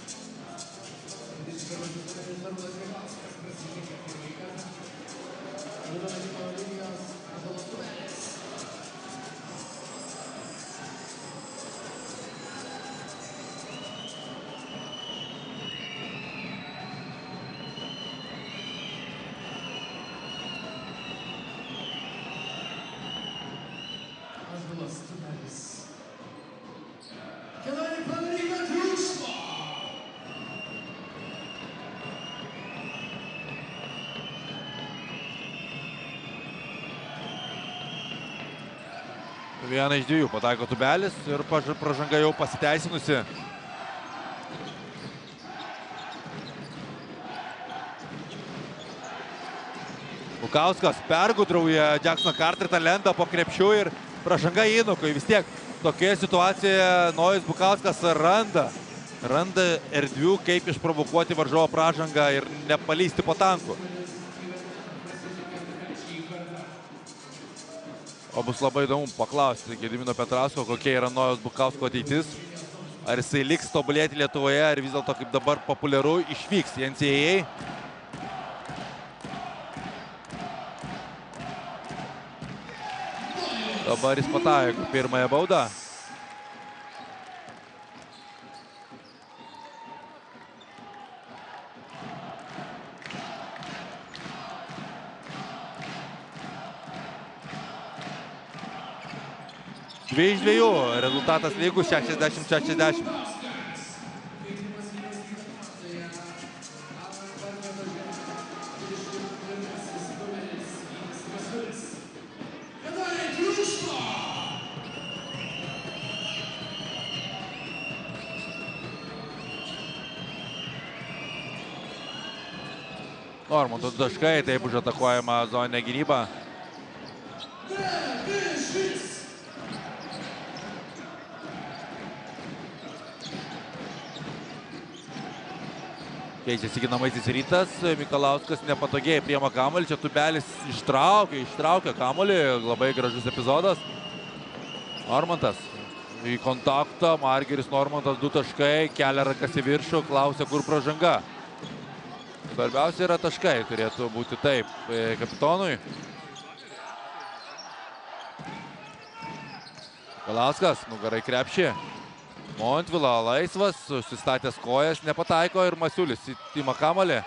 Vieną iš 2 pataiko Tubelis ir pražanga jau pasiteisinusi. Bukauskas pergudrauja Jacksoną Cartwrightą, lenda po krepšių ir pražanga Inokui. Vis tiek tokioje situacijoje Nojus Bukauskas randa erdvių, kaip išprovokuoti varžovo pražangą ir nepalysti po tankų. O bus labai įdomu paklausti Gedimino Petrausko, kokia yra Nojus Bukausko ateitis. Ar jisai liks tobulėti Lietuvoje, ar vis dėlto kaip dabar populiaru išvyks į NCAA. Dabar jis pataiko pirmąją baudą. Dvi iš 2, rezultatas lygus 60-60. Normanto taškai, taip už atakuojama zoninė gynyba. Keičiasi ginamaisiais Rytas, Mikalauskas nepatogiai priema kamuolį, čia Tubelis ištraukia kamuolį, labai gražus epizodas. Normantas į kontaktą, Margiris Normantas 2 taškai, kelia rankas į viršų, klausia, kur pražanga. Svarbiausia yra taškai, turėtų būti taip kapitonui. Mikalauskas, nugarai krepšį. Montvila laisvas, susistatęs kojas, nepataiko ir Masiulis įtima kamuolį.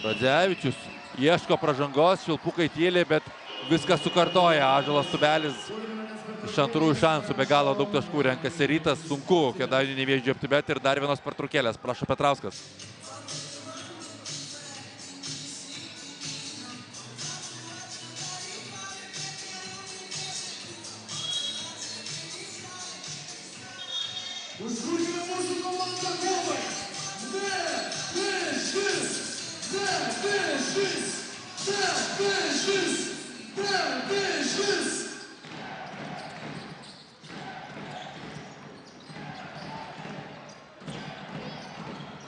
Radzevičius ieško pražangos, švilpukai tyli, bet viską sukartoja. Ąžuolas Tubelis iš antrųjų šansų be galo daug taškų renkasi Rytas. Sunku Kėdainių Nevėžį aptibėti ir dar vienos pertraukėlės. Prašo Petrauskas. Užkūrkime mūsų komandą kovai. Nevėžis.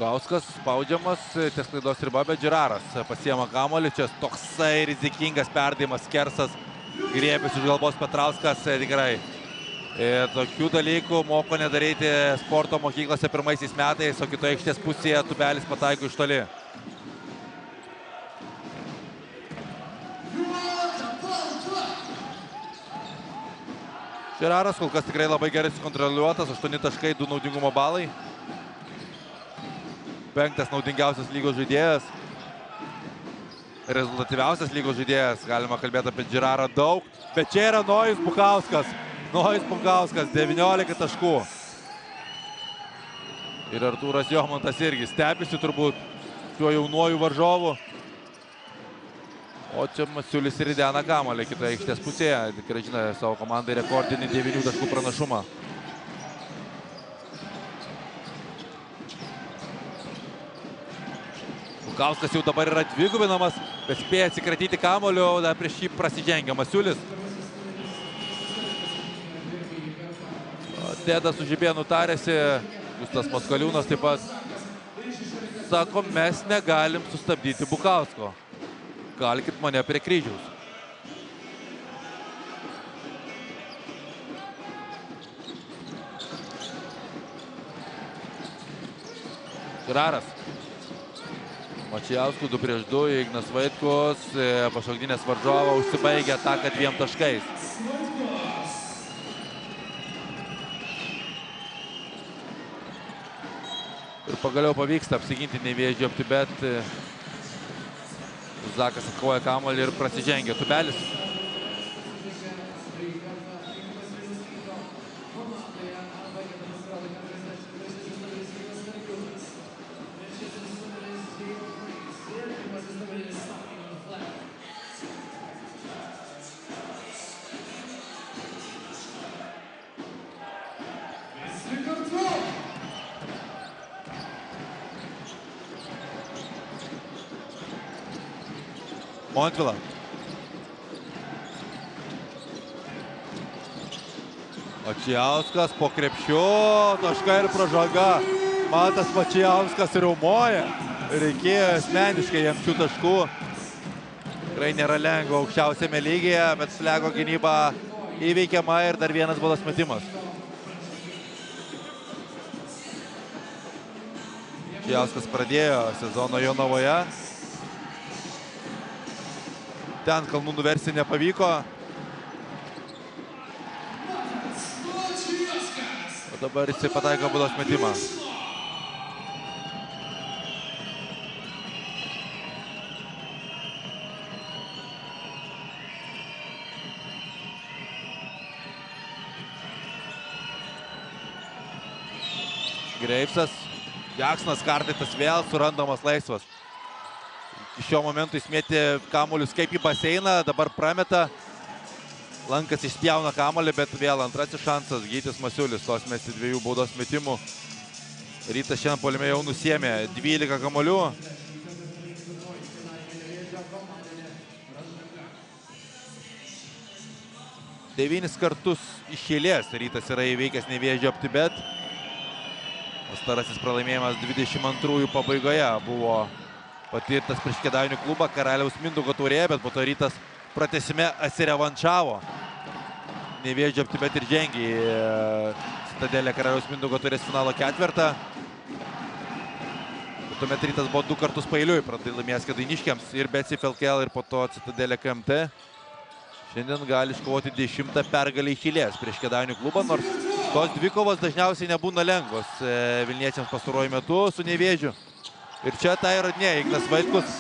Gauskas spaudžiamas ties klaidos riba, bet Džiraras pasiema kamuolį. Čia toksai rizikingas perdavimas, Kersas griebėsi už galvos Petrauskas. Tikrai tokių dalykų moko nedaryti sporto mokyklose pirmaisiais metais, o kitoje aikštės pusėje Tubelis pataiko iš toli. Džiraras kol kas tikrai labai gerai sukontroliuotas, 8 taškai, 2 naudingumo balai. 5 naudingiausias lygos žaidėjas. Rezultatyviausias lygos žaidėjas, galima kalbėti apie Džirarą daug. Bet čia yra Nojus Bukauskas. Nojus Bukauskas, 19 taškų. Ir Artūras Jomantas irgi stebisi turbūt šiuo jaunuoju varžovu. O čia Masiulis ir ridena kamuolį kitoje aikštės pusėje. Tikrai žina savo komandai rekordinį 9 taškų pranašumą. Bukauskas jau dabar yra dvigubinamas, bet spėja atsikratyti kamuolio, dar prieš jį prasižengia Masiulis. Dedas su Žibėnu tarėsi, Justas Moskaliūnas taip pat. Sako, mes negalim sustabdyti Bukausko. Galkit mane prie kryžiaus. Džiraras. Mačijausku 2 prieš 2, Ignas Vaitkus, pašokdinės varžovą, užsibaigia ataką 2 taškais. Ir pagaliau pavyksta apsiginti Nevėžį aptibet. Zakas atkovoja kamuolį ir prasižengia Tubelis. Montvila. Mačijauskas po krepšiu, taškai ir pražanga. Matas Mačijauskas riaumoja. Reikėjo asmeniškai jam šių taškų. Tikrai nėra lengva aukščiausiame lygyje, bet Slego gynyba įveikiama ir dar vienas baudos metimas. Mačijauskas pradėjo sezono Jonavoje. Ten kalnų nuversti nepavyko. O dabar jisai pataiko baudos metimą. Greivsas. Jacksonas kartais vėl surandamas laisvas. Iš šio momentų jis mėtė kamuolius kaip į baseiną, dabar prameta. Lankas išspjauna kamuolį, bet vėl antrasis šansas. Gytis Masiulis tos mesti 2 baudos metimų. Rytas šiandien puolime jau nusiėmė 12 kamuolių. Devynis kartus iš eilės Rytas yra įveikęs Nevėžį aptibet. Pastarasis pralaimėjimas 22 pabaigoje buvo patirtas prieš Kėdainių klubą Karaliaus Mindaugo taurėje, bet po to Rytas pratęsime atsirevanšavo. Nevėžio Optibet ir žengia į Citadelę Karaliaus Mindaugo taurės finalo ketvertą. Tuomet Rytas buvo 2 kartus paeiliui laimėjęs Kėdainiškiams ir BCF LKL ir po to Citadelė KMT. Šiandien gali iškovoti 10 pergalę iš eilės prieš Kėdainių klubą, nors tos dvikovos dažniausiai nebūna lengvos Vilniečiams pastaruoju metu su Nevėžiu. Ir čia tai įrodinėja Ignas Vaitkus,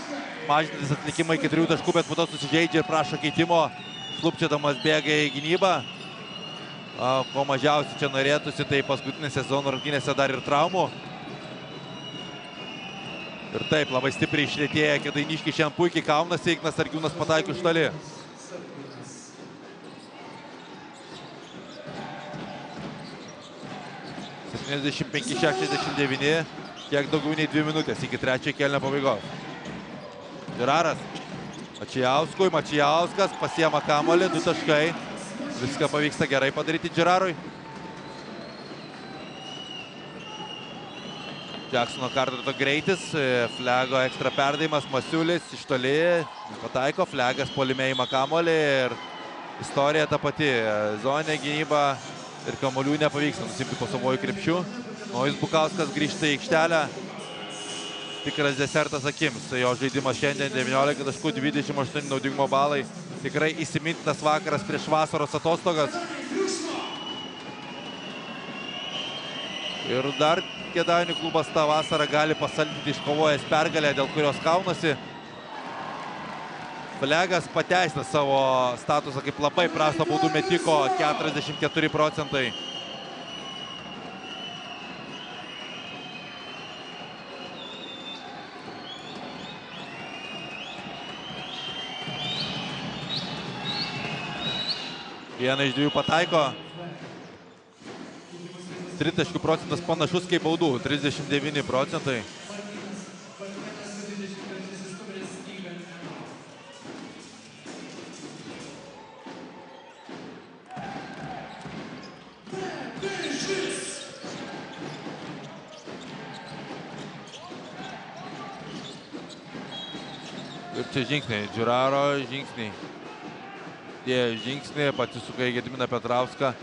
mažinantis atlikimą iki 3 taškų, bet po to susižeidžia ir prašo keitimo, slupčiadamas bėga į gynybą. Ko mažiausiai čia norėtųsi, tai paskutinės sezono rungtynėse dar ir traumų. Ir taip, labai stipriai išlėtėję Kėdainiškiai šiandien puikiai kaunasi, Ignas Sargiūnas pataiko iš toli. 75-69, kiek daugiau nei 2 minutės iki trečiojo kėlinio pabaigos. Džiraras Mačijauskui, Mačijauskas pasiema kamuolį, 2 taškai. Viską pavyksta gerai padaryti Džirarui. Jacksono Carteto greitis, Flego ekstra perdavimas, Masiulis iš toli, pataiko, Flegas puolime ima kamuolį ir istorija ta pati, zoninė gynyba ir kamuolių nepavyksta nusimti po savojų krepšių. Nojus Bukauskas grįžta į aikštelę, tikras desertas akims, jo žaidimas šiandien 19 taškų, 28 naudingumo balai, tikrai įsimintinas vakaras prieš vasaros atostogas. Ir dar Kėdainių klubas tą vasarą gali pasaldyti iškovojęs pergalę, dėl kurios kaunasi. Flegas pateisina savo statusą kaip labai prasto baudų metiko, 44 procentai. Vieną iš 2 pataiko. 3 taškų procentas panašus kaip baudų, 39 procentai. Ir čia žingsniai, Džiraro žingsniai. Dėjo žingsnį, pasisuka į Gediminą Petrauską.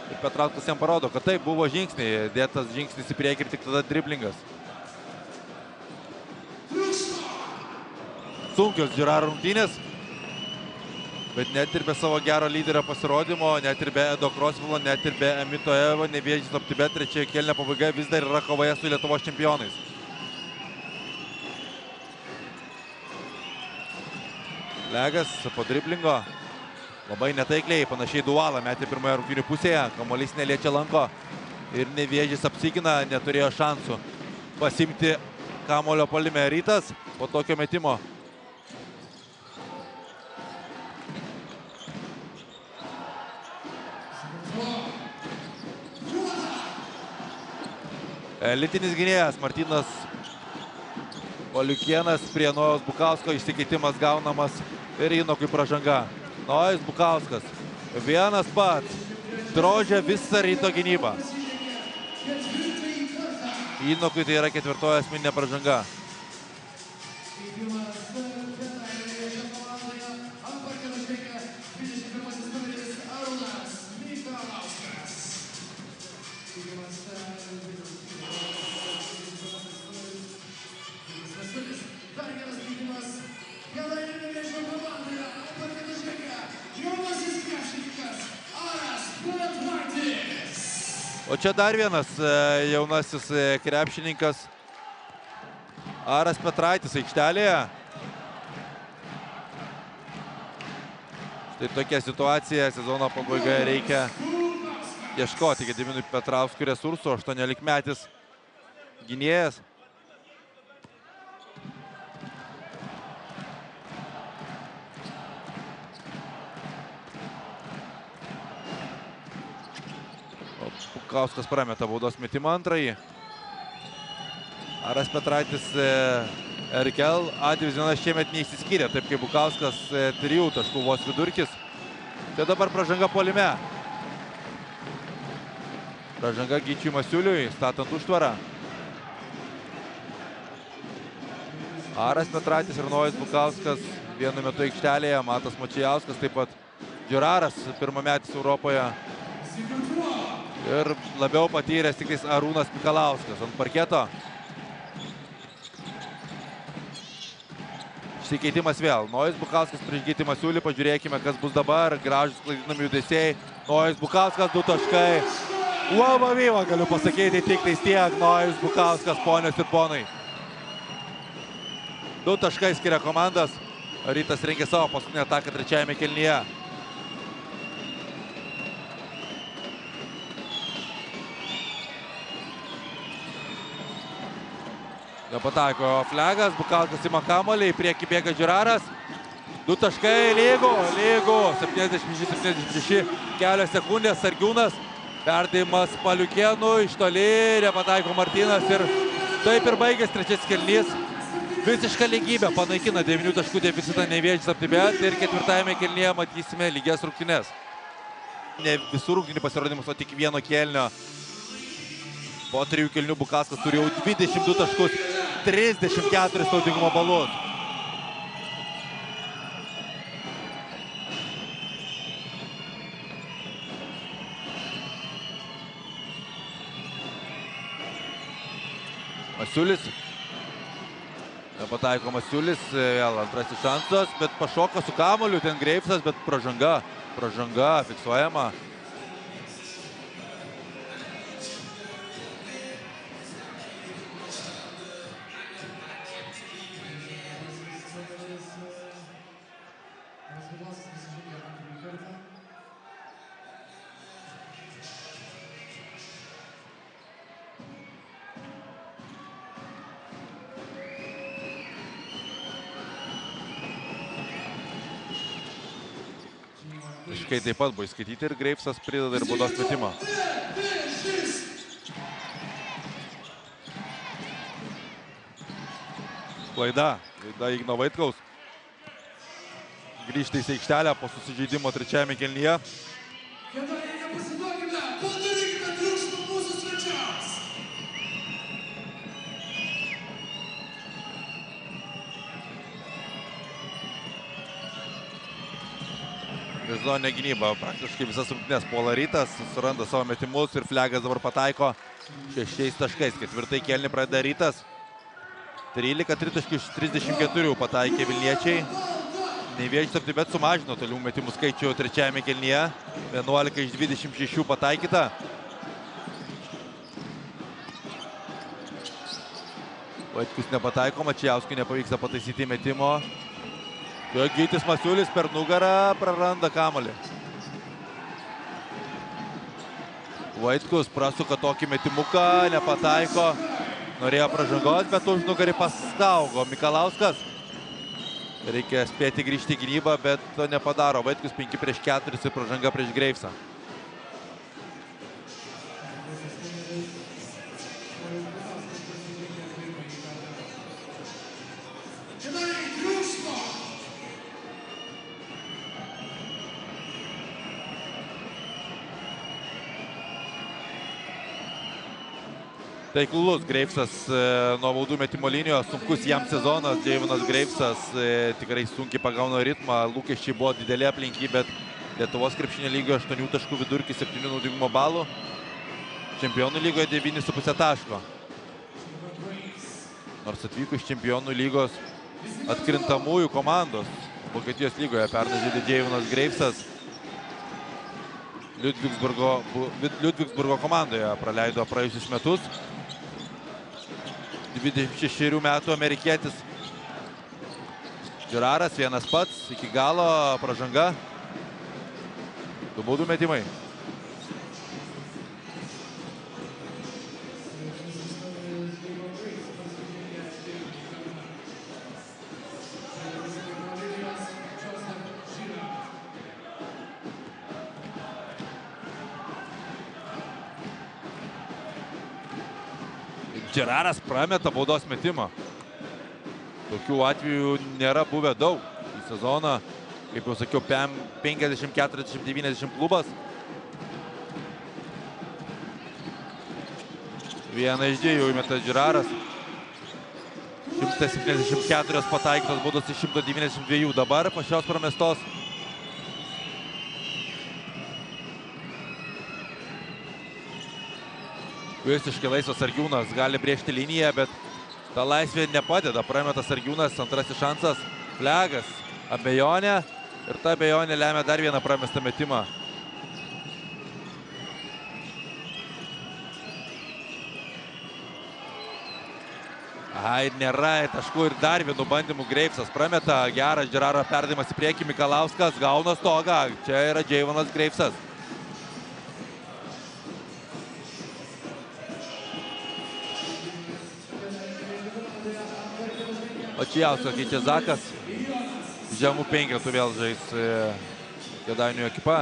Ir Petrauskas jam parodo, kad taip buvo žingsniai, dėtas žingsnis į priekį ir tik tada driblingas. Sunkios Džiraro rungtynės, bet net ir be savo gero lyderio pasirodymo, net ir be Edo Krosvilo, net ir be Emito Evo, Nevėžis Optibet trečiojo kėlinio pabaiga vis dar yra kovoje su Lietuvos čempionais. Flegas po driblingo. Labai netaikliai, panašiai Dualą metė pirmoje rungtynių pusėje, kamuolys neliečia lanko ir Nevėžis apsigina, neturėjo šansų pasimti kamuolio puolime Rytas po tokio metimo. Elitinis gynėjas Martynas Oliukienas prie Nojaus Bukausko, išsikeitimas gaunamas ir Inokui pražanga. Nojus Bukauskas, vienas pats, drožia visą Ryto gynybą. Inokui tai yra 4-oji asmeninė pražanga. O čia dar vienas jaunasis krepšininkas Aras Petraitis aikštelėje. Štai tokia situacija, sezono pabaigoje reikia ieškoti Gediminui Petrauskui resursų, 18-metis gynėjas. Bukauskas prameta baudos metimą antrąjį. Aras Petraitis RKL A divizionas šiemet neįsiskyrė, taip kaip Bukauskas 3 taškų vos vidurkis. Tai dabar pražanga puolime. Pražanga Gyčiui Masiuliui, statant užtvarą. Aras Petraitis ir Nojus Bukauskas vienu metu aikštelėje, Matas Mačijauskas taip pat Džiraras, pirmametis Europoje. Ir labiau patyręs tik Arūnas Mikalauskas ant parketo. Išsikeitimas vėl. Nojus Bukauskas prieš Gytį Masiulį. Pažiūrėkime, kas bus dabar. Gražus klaidinami judesiai. Nojus Bukauskas, 2 taškai. Uoba vyva, galiu pasakyti, tik tais tiek. Nojus Bukauskas, ponios ir ponai. 2 taškai skiria komandas. Rytas rengia savo paskutinę ataką trečiajame kėlinyje. Nepataiko flegas, Bukauskas ima kamuolį, į priekį bėga Džiraras. 2 taškai, lygu, 76-76, kelios sekundės, Sargiūnas. Perdavimas Paliukėnų, iš toli, nepataiko Martynas ir taip ir baigęs trečias kėlinys. Visiška lygybė, panaikina 9 taškų deficitą Nevėžis Aptibet ir ketvirtajame kėlinyje matysime lygias rungtynes. Ne visų rungtynių pasirodymus, o tik vieno kėlinio. Po 3 kėlinių Bukauskas turi jau 22 taškus, 34 naudingumo balus. Masiulis. Nepataiko Masiulis, vėl antrasis šansas, bet pašoka su kamuoliu, ten Greifsas, bet pražanga, fiksuojama. Visiškai taip pat buvo įskaityti ir Greifsas prideda ir baudos metimą. Klaida Igno Vaitkaus. Grįžta į aikštelę po susižeidimo trečiajame kėlinyje. Padarykime triukšmą mūsų svečiams. Zoninė gynyba, praktiškai visas rungtynes puola Rytas, suranda savo metimus ir flegas dabar pataiko 6 taškais. Ketvirtai kėlinį pradeda Rytas. 13 tritaškių iš 34 pataikė Vilniečiai. Nevėžis Aptibet sumažino tolių metimų skaičių trečiajame kėlinyje. 11 iš 26 pataikyta. Vaitkus nepataiko, Mačiauskui nepavyksta pataisyti metimo. Gytis Masiulis per nugarą praranda kamuolį. Vaitkus prasuka tokį metimuką, nepataiko. Norėjo pražangos, bet už nugarį pasaugo Mikalauskas. Reikia spėti grįžti į gynybą, bet to nepadaro. Vaitkus 5 prieš 4 ir pražanga prieš Greifsą. Taiklus Greifsas nuo baudų metimo linijos, sunkus jam sezonas, Deivinas Greifsas tikrai sunkiai pagauna ritmą, lūkesčiai buvo didelė aplinky, bet Lietuvos krepšinio lygio 8 taškų vidurkis, 7 naudingumo balų, Čempionų lygoje 9,5 taško. Nors atvyko iš Čempionų lygos atkrintamųjų komandos, Vokietijos lygoje pernai žaidė Deivinas Greifsas, Liudvigsburgo komandoje praleido praėjusius metus. 26 metų amerikietis. Džiraras vienas pats, iki galo pražanga. 2 baudų metimai. Džiraras prameta baudos metimą. Tokių atvejų nėra buvę daug į sezoną. Kaip jau sakiau, 50-40-90 klubas. Vieną iš 2 įmeta Džiraras. 174 pataikytos baudos iš 192. Dabar po šios pramestos Visiškai laisvas Sargiūnas gali brėžti liniją, bet ta laisvė nepadeda. Prameta Sargiūnas, antrasis šansas. Flegas, abejonė. Ir ta abejonė lemia dar vieną pramestą metimą. Ir nėra taškų ir dar vienu bandymu Greivsas prameta. Geras Geraro perdavimas į priekį. Mikalauskas gauna stogą. Čia yra Džeivonas Greivsas. Mačijauskas keičia Zakas. Žemų penketų vėl žais Kėdainių ekipa.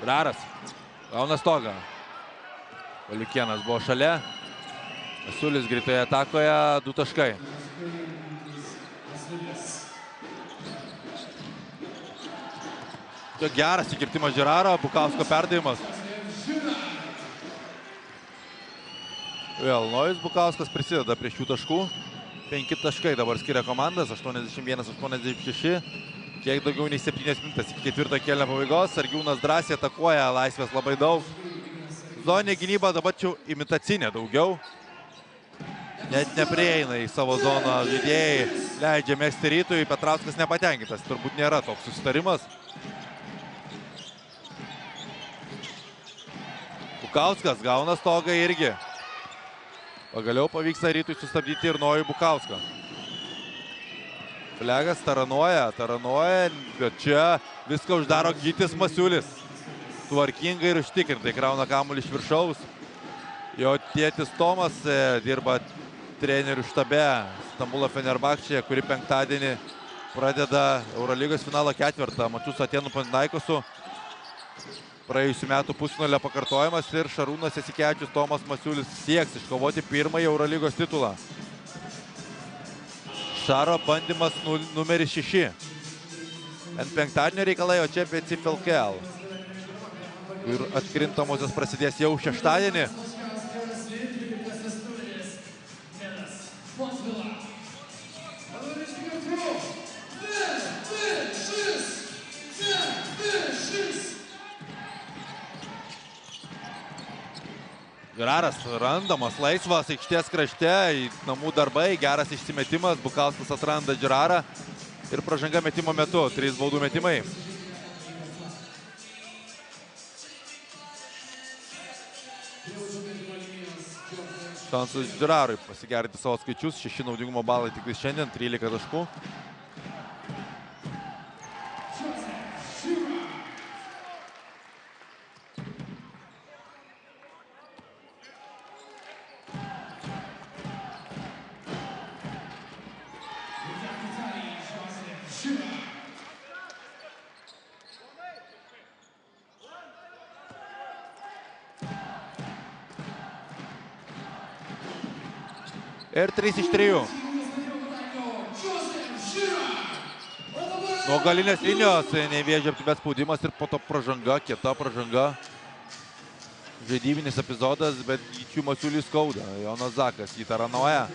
Raras gauna stogą. Valiukėnas buvo šalia. Masiulis greitoje atakoje, 2 taškai. Čia geras įkirtimas Žiraro, Bukausko perdavimas. Vėl Nojus Bukauskas prisideda prie šių taškų. 5 taškai dabar skiria komandas, 81-86. Kiek daugiau nei 7 minutės iki ketvirto kėlinio pabaigos. Sargiūnas drąsiai atakuoja, laisvės labai daug. Zoninė gynyba dabar čia imitacinė daugiau. Net neprieina į savo zoną žaidėjai. Leidžia mesti Rytui, Petrauskas nepatenkintas. Turbūt nėra toks susitarimas. Bukauskas gauna stogą irgi. Pagaliau pavyksta Rytui sustabdyti ir Nojų Bukauską. Flegas taranuoja, bet čia viską uždaro Gytis Masiulis. Tvarkingai ir užtikrintai krauna kamuolį iš viršaus. Jo tėtis Tomas dirba trenerių štabe Stambulo Fenerbahčėje, kuri penktadienį pradeda Eurolygos finalo ketvirtą mačus su Atėnų Panathinaikosu. Praėjusių metų pusfinalio pakartojimas ir Šarūnas Jasikevičius, Tomas Masiulis sieks iškovoti pirmąjį Eurolygos titulą. Šaro bandymas numeris 6. Ant penktadienio reikalai, o čia apie CFLKL. Ir atkrintamosios prasidės jau šeštadienį. Žiraras randamas laisvas aikštės krašte, namų darbai, geras išsimetimas, Bukauskas atranda Žirarą ir pražanga metimo metu, 3 baudų metimai. Šansas Žirarui pasigerinti savo skaičius, 6 naudingumo balai tik šiandien, 13 taškų. Ir 3 iš 3. Nuo galinės linijos Nevėžio aptibės spaudimas ir po to pražanga, kieta pražanga. Žaidybinis epizodas, bet Gyčių Masiuliui skauda. Jonas Zakas jį taranuoja.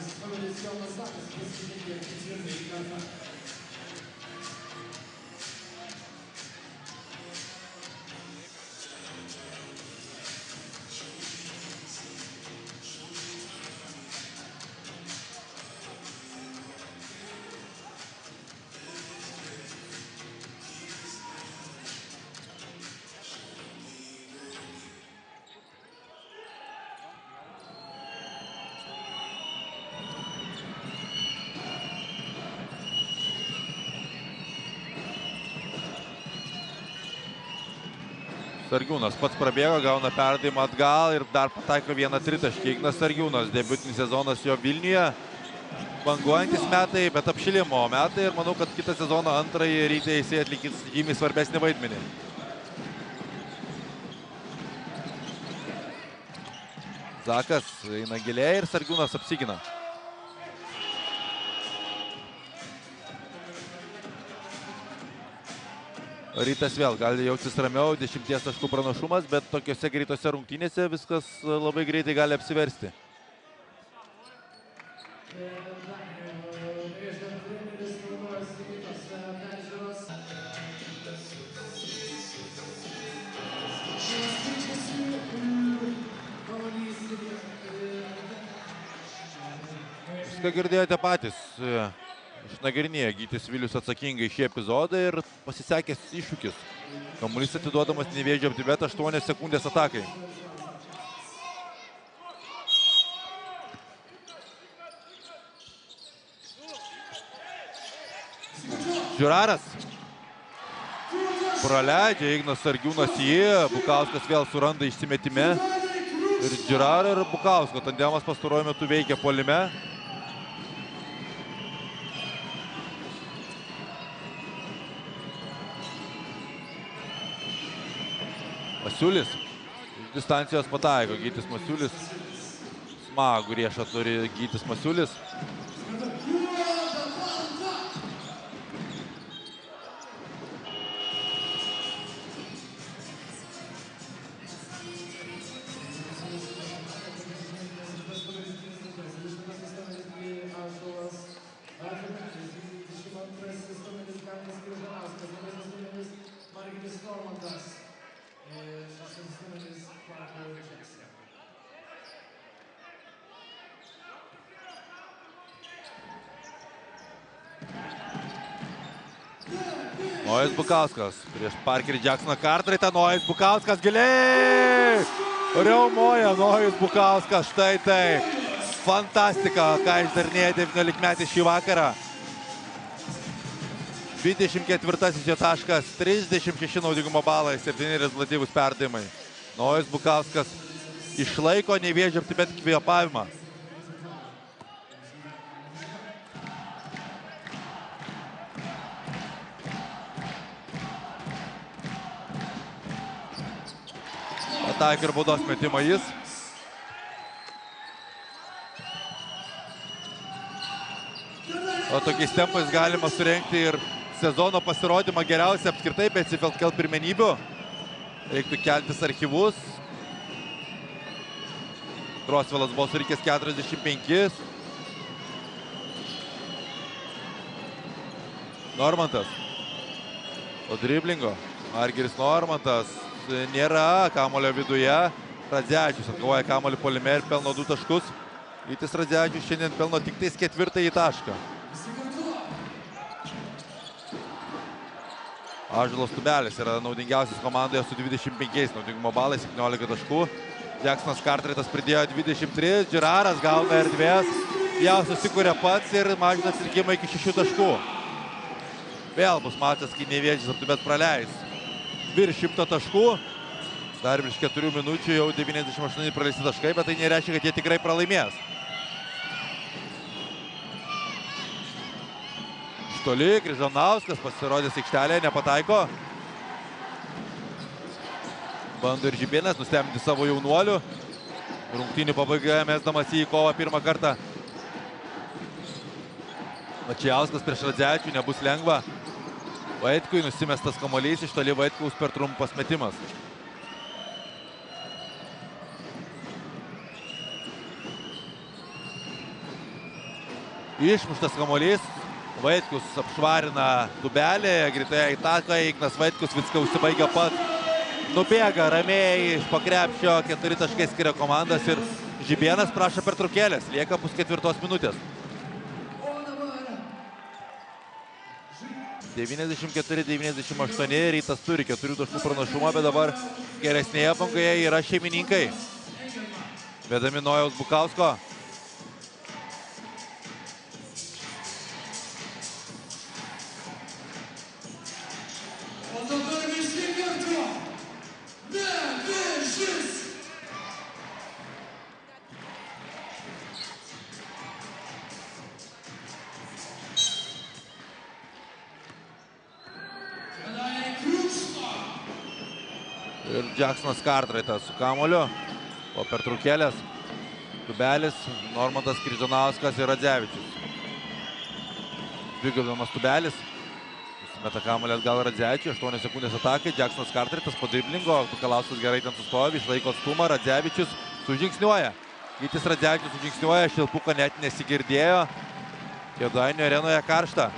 Sargiūnas pats prabėgo, gauna perdavimą atgal ir dar pataiko vieną tritaškį. Ignas Sargiūnas, debiutinis sezonas jo Vilniuje. Banguojantis metai, bet apšilimo metai ir manau, kad kitą sezoną antrąjį Ryte jisai atlikys žymiai svarbesnį vaidmenį. Zakas eina giliai ir Sargiūnas apsigina. Rytas vėl gali jaustis ramiau, 10 taškų pranašumas, bet tokiuose greitose rungtynėse viskas labai greitai gali apsiversti. Viską girdėjote patys. Išnagrinėjo Gytis Vilius atsakingai šį epizodą ir pasisekęs iššūkis. Kamuolys atiduodamas Nevėžio Optibet 8 sekundės atakai. Žiuraras. Praleidžia Ignas Sargiūnas jį. Bukauskas vėl suranda išsimetime. Ir Žiuraro ir Bukausko tandemas pastaruoju metu veikia puolime. Masiulis. Iš distancijos pataiko Gytis Masiulis. Smagų riešą turi Gytis Masiulis. Nojus Bukauskas prieš Parkerį Jacksoną Cartwrightą. Nojus Bukauskas giliai! Riaumoja Nojus Bukauskas. Štai tai. Fantastika, ką išdarinėja 19-metis šį vakarą. 24-asis jo taškas, 36 naudingumo balai, 7 rezultatyvūs perdavimai. Nojus Bukauskas išlaiko Nevėžio Optibet kvėpavimą. Pataikė ir baudos metimą jis. O tokiais tempais galima surengti ir sezono pasirodymą geriausiai apskritai, bet CFL pirmenybių. Reiktų keltis archyvus. Grosvelas buvo surinkęs 45. Normantas. O driblingo. Margiris Normantas. Nėra kamulio viduje. Radzevičius atkovoja kamulį puolime ir pelno 2 taškus. Gytis Radzevičius šiandien pelno tik tais 4-ąjį tašką. Ąžuolas Tubelis yra naudingiausias komandoje su 25 naudingumo balais, 17 taškų. Jacksonas Cartwrightas pridėjo 23. Žiuraras gauna erdvės. Jau susikūrė pats ir mažina atsilikimą iki 6 taškų. Vėl bus matas, kai Nevėžis Optibet praleis virš 100 taškų. Dar virš 4 minučių jau 98 praleisti taškai, bet tai nereiškia, kad jie tikrai pralaimės. Iš toli Kryžanauskas pasirodęs aikštelėje, nepataiko. Bando ir Žibėnas nustebinti savo jaunuolių. Rungtynių pabaigoje mesdamas į kovą pirmą kartą. Mačijauskas prieš Radzevičių, nebus lengva. Vaitkui nusimestas kamuolys, iš toli Vaitkaus per trumpas metimas. Išmuštas kamuolys. Vaitkus apšvarina Tubelį, greitai į taką. Ignas Vaitkus viską užsibaigia pats. Nubėga ramiai iš pakrepšio, 4 taškai skiria komandas ir Žibėnas prašo pertraukėlės. Lieka pusketvirtos minutės. 94-98, Rytas turi 4 taškų pranašumą, bet dabar geresnėje bangoje yra šeimininkai. Vedami Nojaus Bukausko. O dabar visi kartu. Nevėžis. Ir Jacksonas Cartwrightas su kamuoliu. Po pertraukėlės Tubelis, Normantas Kryžanauskas ir Radzevičius. Dvigubinamas Tubelis. Meta kamuolį atgal Radzevičiui, 8 sekundės atakai. Jacksonas Cartwrightas po driblingo. Bukalauskas gerai ten sustovi, išlaiko atstumą. Radzevičius sužingsniuoja. Gytis Radzevičius sužingsniuoja, švilpuko net nesigirdėjo. Kėdainių arenoje karšta.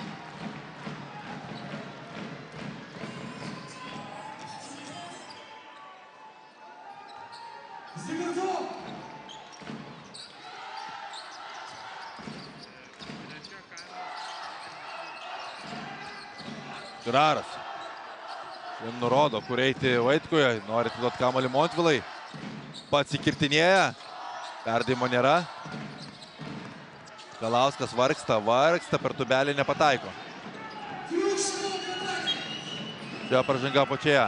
Graras. Jis nurodo, kur eiti Vaitkuje. Nori atiduoti kamuolį Montvilai. Pats įkirtinėja. Perdavimo nėra. Mikalauskas vargsta, per tubelį nepataiko. Čia pražanga pačioje.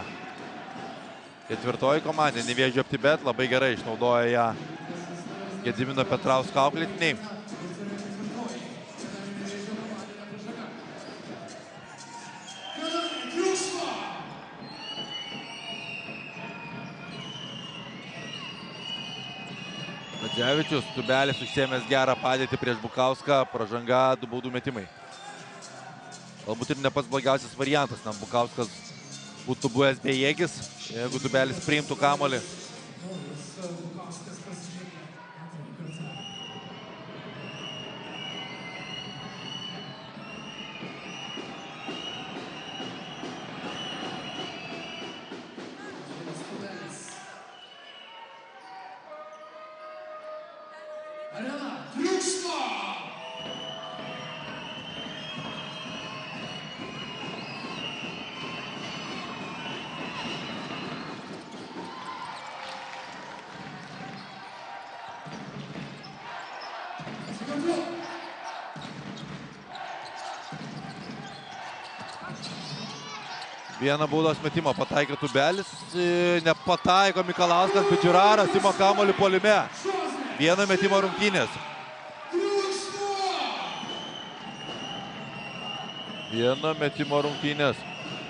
Ketvirtoji komanda, Nevėžio Optibet, labai gerai išnaudoja ją Gedimino Petrausko auklėtiniai. Radzevičius, tubelis užsiėmęs gerą padėtį prieš Bukauską, pražanga 2 baudų metimai. Galbūt ir ne pats blogiausias variantas, nes Bukauskas būtų buvęs bejėgis, jeigu tubelis priimtų kamuolį. Vieną baudos metimą pataikė tubelis, nepataiko Mikalauskas, bet Žiūraras ima kamuolį puolime. Vieno metimo rungtynės. Vieno metimo rungtynės.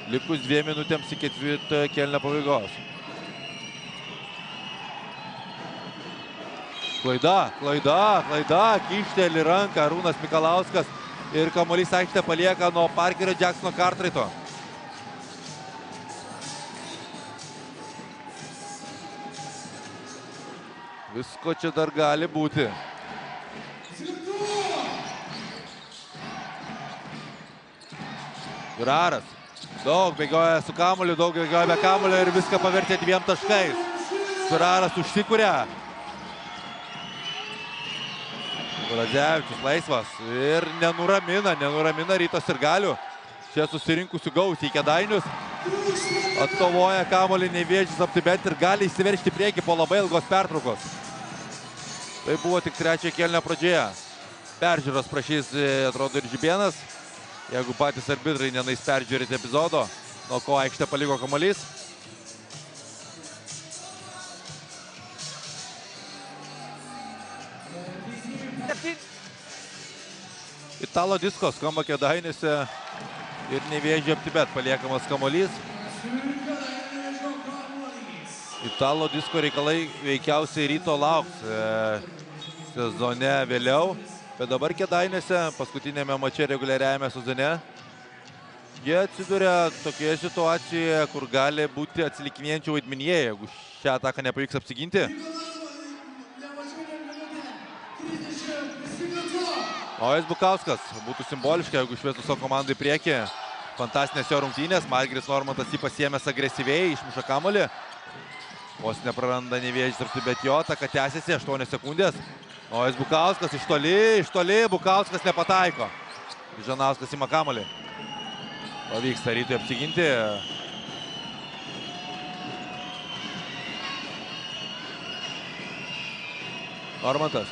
Likus 2 minutėms iki ketvirtojo kėlinio pabaigos. Klaida, kišteli ranką Arūnas Mikalauskas ir kamuolys aikštę palieka nuo Parkerio Jacksono Cartwrighto. Visko čia dar gali būti. Graras. Daug bėgioja su kamuoliu, daug bėgioja be kamuolio ir viską pavertė 2 taškais. Graras užsikuria. Radzevičius laisvas ir nenuramina Ryto Sirgalių. Čia susirinkusių gausiai Kėdainius. Atkovoja kamuolį Nevėžis Optibet ir gali įsiveržti priekį po labai ilgos pertraukos. Tai buvo tik 3 kėlinio pradžioje. Peržiūros prašys, atrodo, ir Žibėnas. Jeigu patys arbitrai nenais peržiūrėti epizodo, nuo ko aikštę paliko kamuolys. Italo disko skamba Kėdainiuose ir Nevėžio Optibet paliekamas kamuolys. Italo disko reikalai veikiausiai Ryto lauks sezone vėliau, bet dabar Kėdainiuose paskutinėme mače reguliariajame sezone jie atsiduria tokioje situacijoje, kur gali būti atsilikinėjančių vaidmenyje, jeigu šią ataką nepavyks apsiginti. Nojus Bukauskas būtų simboliška, jeigu išvestų savo komandą į priekį. Fantastinės jo rungtynės, Margiris Normantas jį pasiėmęs agresyviai, išmuša kamuolį. Vos nepraranda Nevėžis Optibet, jo ataka tęsiasi, 8 sekundės. Nojus Bukauskas iš toli, Bukauskas nepataiko. Žanauskas ima kamuolį. Pavyksta Rytui apsiginti. Normantas.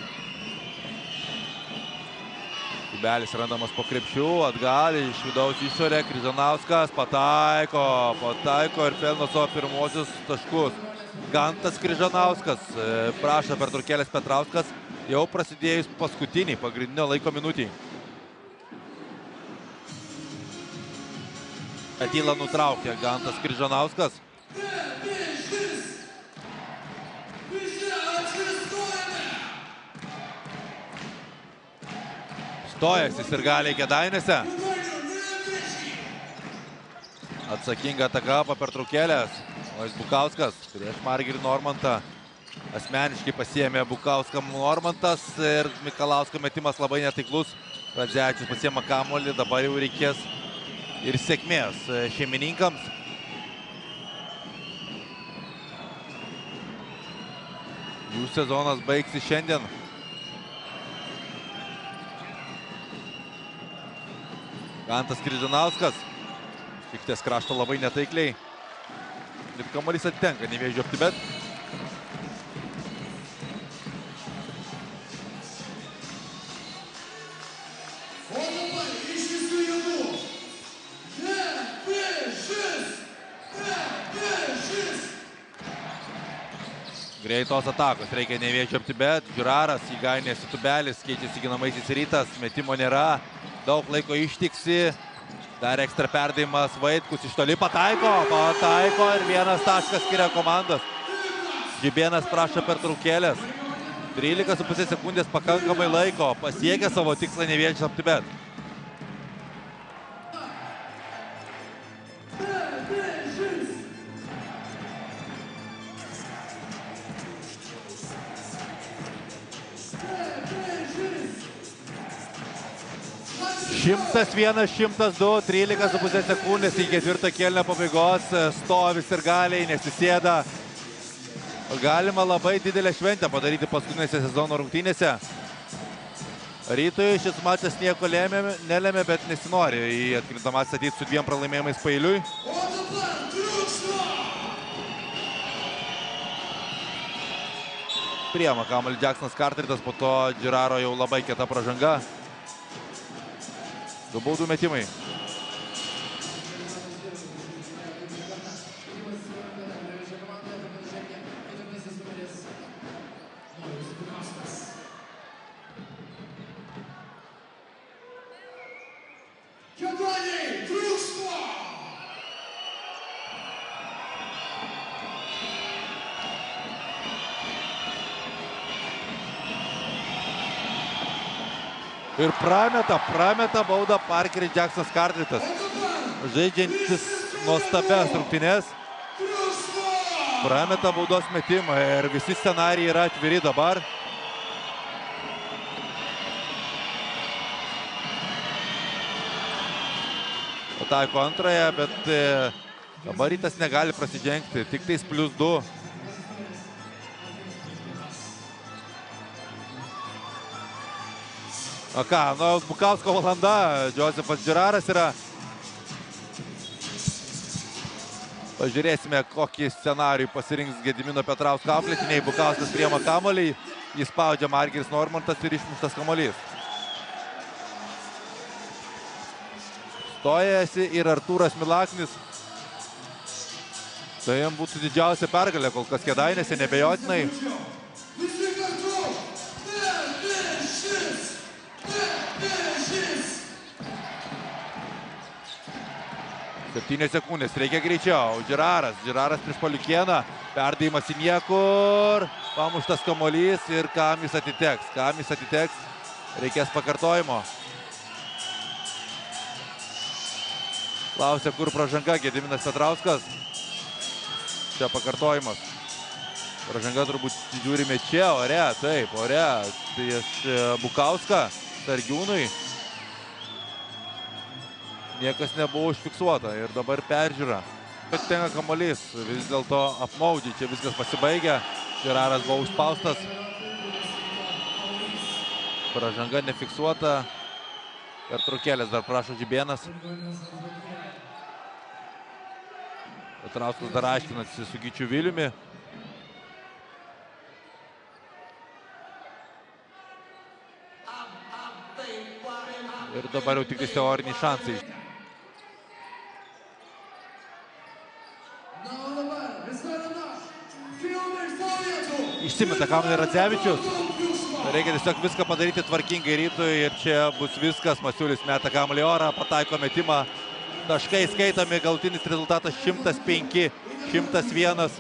Tubelis randamas po krepšių, atgal iš vidaus išorę, Kryžanauskas pataiko ir pelno savo pirmosius taškus. Gantas Kryžanauskas, prašo pertraukėlės Petrauskas, jau prasidėjus paskutiniai pagrindinio laiko minutį. Atylą nutraukė Gantas Kryžanauskas. Stojasi Sirgaliai Kėdainiuose. Atsakinga ataka po pertraukėlės. Nojus Bukauskas prieš Margirį Normantą. Asmeniškai pasiėmė Bukauską Normantas ir Mikalausko metimas labai netaiklus. Radzevičius pasiėmė kamuolį, dabar jau reikės ir sėkmės šeimininkams. Jų sezonas baigsis šiandien. Gantas Križanauskas. Aikštės krašto labai netaikliai. Ir kamuolys atitenka Nevėžio Optibet. O dabar iš visų jėgų. Nevėžis! Nevėžis! Greitos atakos. Reikia Nevėžio Optibet. Žiuraras, įgainėsi Tubelis, keičiasi ginamaisiais Rytas. Metimo nėra. Daug laiko ištiksi. Dar ekstra perdavimas. Vaitkus iš toli pataiko ir 1 taškas skiria komandos. Žibėnas prašo pertraukėlės. 13,5 sekundės pakankamai laiko. Pasiekė savo tikslą Nevėžis Optibet. Nevėžis! 101-102, 13,5 sekundės iki ketvirto kėlinio pabaigos. Stovi sirgaliai, nesisėda. Galima labai didelę šventę padaryti paskutinėse sezono rungtynėse. Rytui šis mačas nieko nelėmė, bet nesinori į atkrintamąsias ateiti su 2 pralaimėjimais paeiliui. O dabar triukšmo! Priema kamuolį Jacksonas Carteris, po to Giraro jau labai kieta pražanga. 2 baudų metimai. Kėdainiai, triukšmo! Ir prameta baudą Parkeris Jacksonas Carteris. Žaidžiantis nuostabias rungtynes. Prameta baudos metimą ir visi scenarijai yra atviri dabar. Pataiko antrąją, bet dabar Rytas negali prasidžengti. Tik tais +2. O ką, Bukausko valanda, Josefas Giraras yra. Pažiūrėsime, kokį scenarijų pasirinks Gedimino Petrausko auklėtiniai. Bukauskas priema kamuolį, jį spaudžia Margiris Normantas ir išmuštas kamuolys. Stojasi ir Artūras Milaknis. Tai jam būtų didžiausia pergalė, kol kas Kėdainiuose, nebejotinai. Visi kartu! Nevėžis! Nevėžis! 7 sekundės, reikia greičiau. Giraras prieš Paliukėną. Perdavimas į niekur. Pamuštas kamuolys ir kam jis atiteks. Reikės pakartojimo. Klausia, kur pražanga, Gediminas Petrauskas. Čia pakartojimas. Pražanga turbūt žiūrime čia, ore, taip, ore. Prieš Bukauską, Sargiūnui. Niekas nebuvo užfiksuota ir dabar peržiūra. Bet tenka kamuolys, vis dėlto apmaudžiai, čia viskas pasibaigia. Giraras buvo užspaustas. Pražanga nefiksuota. Pertraukėlės dar prašo Žibėnas. Petrauskas dar aiškinasi su Gyčiu Viliumi. Ir dabar jau tik teoriniai šansai. Išsimeta kamuolį Radzevičius. Reikia tiesiog viską padaryti tvarkingai Rytui ir čia bus viskas. Masiulis meta kamuolį orą, pataiko metimą. Taškai skaitomi, galutinis rezultatas 105-101.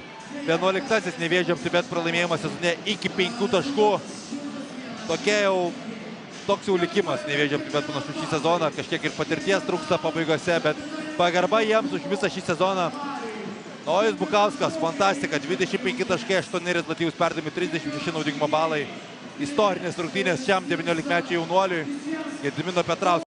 11-asis Nevėžio Optibet pralaimėjimas sezone iki 5 taškų. Toks jau likimas Nevėžio Optibet panašu šį sezoną. Kažkiek ir patirties trūksta pabaigose, bet pagarba jiems už visą šį sezoną. Nojus Bukauskas, fantastika, 25 taškai, 8 rezultatyvūs perdavimai, 36 naudingumo balai. Istorinės rungtynės šiam 19-mečiui jaunuoliui Gedimino Petrauskui.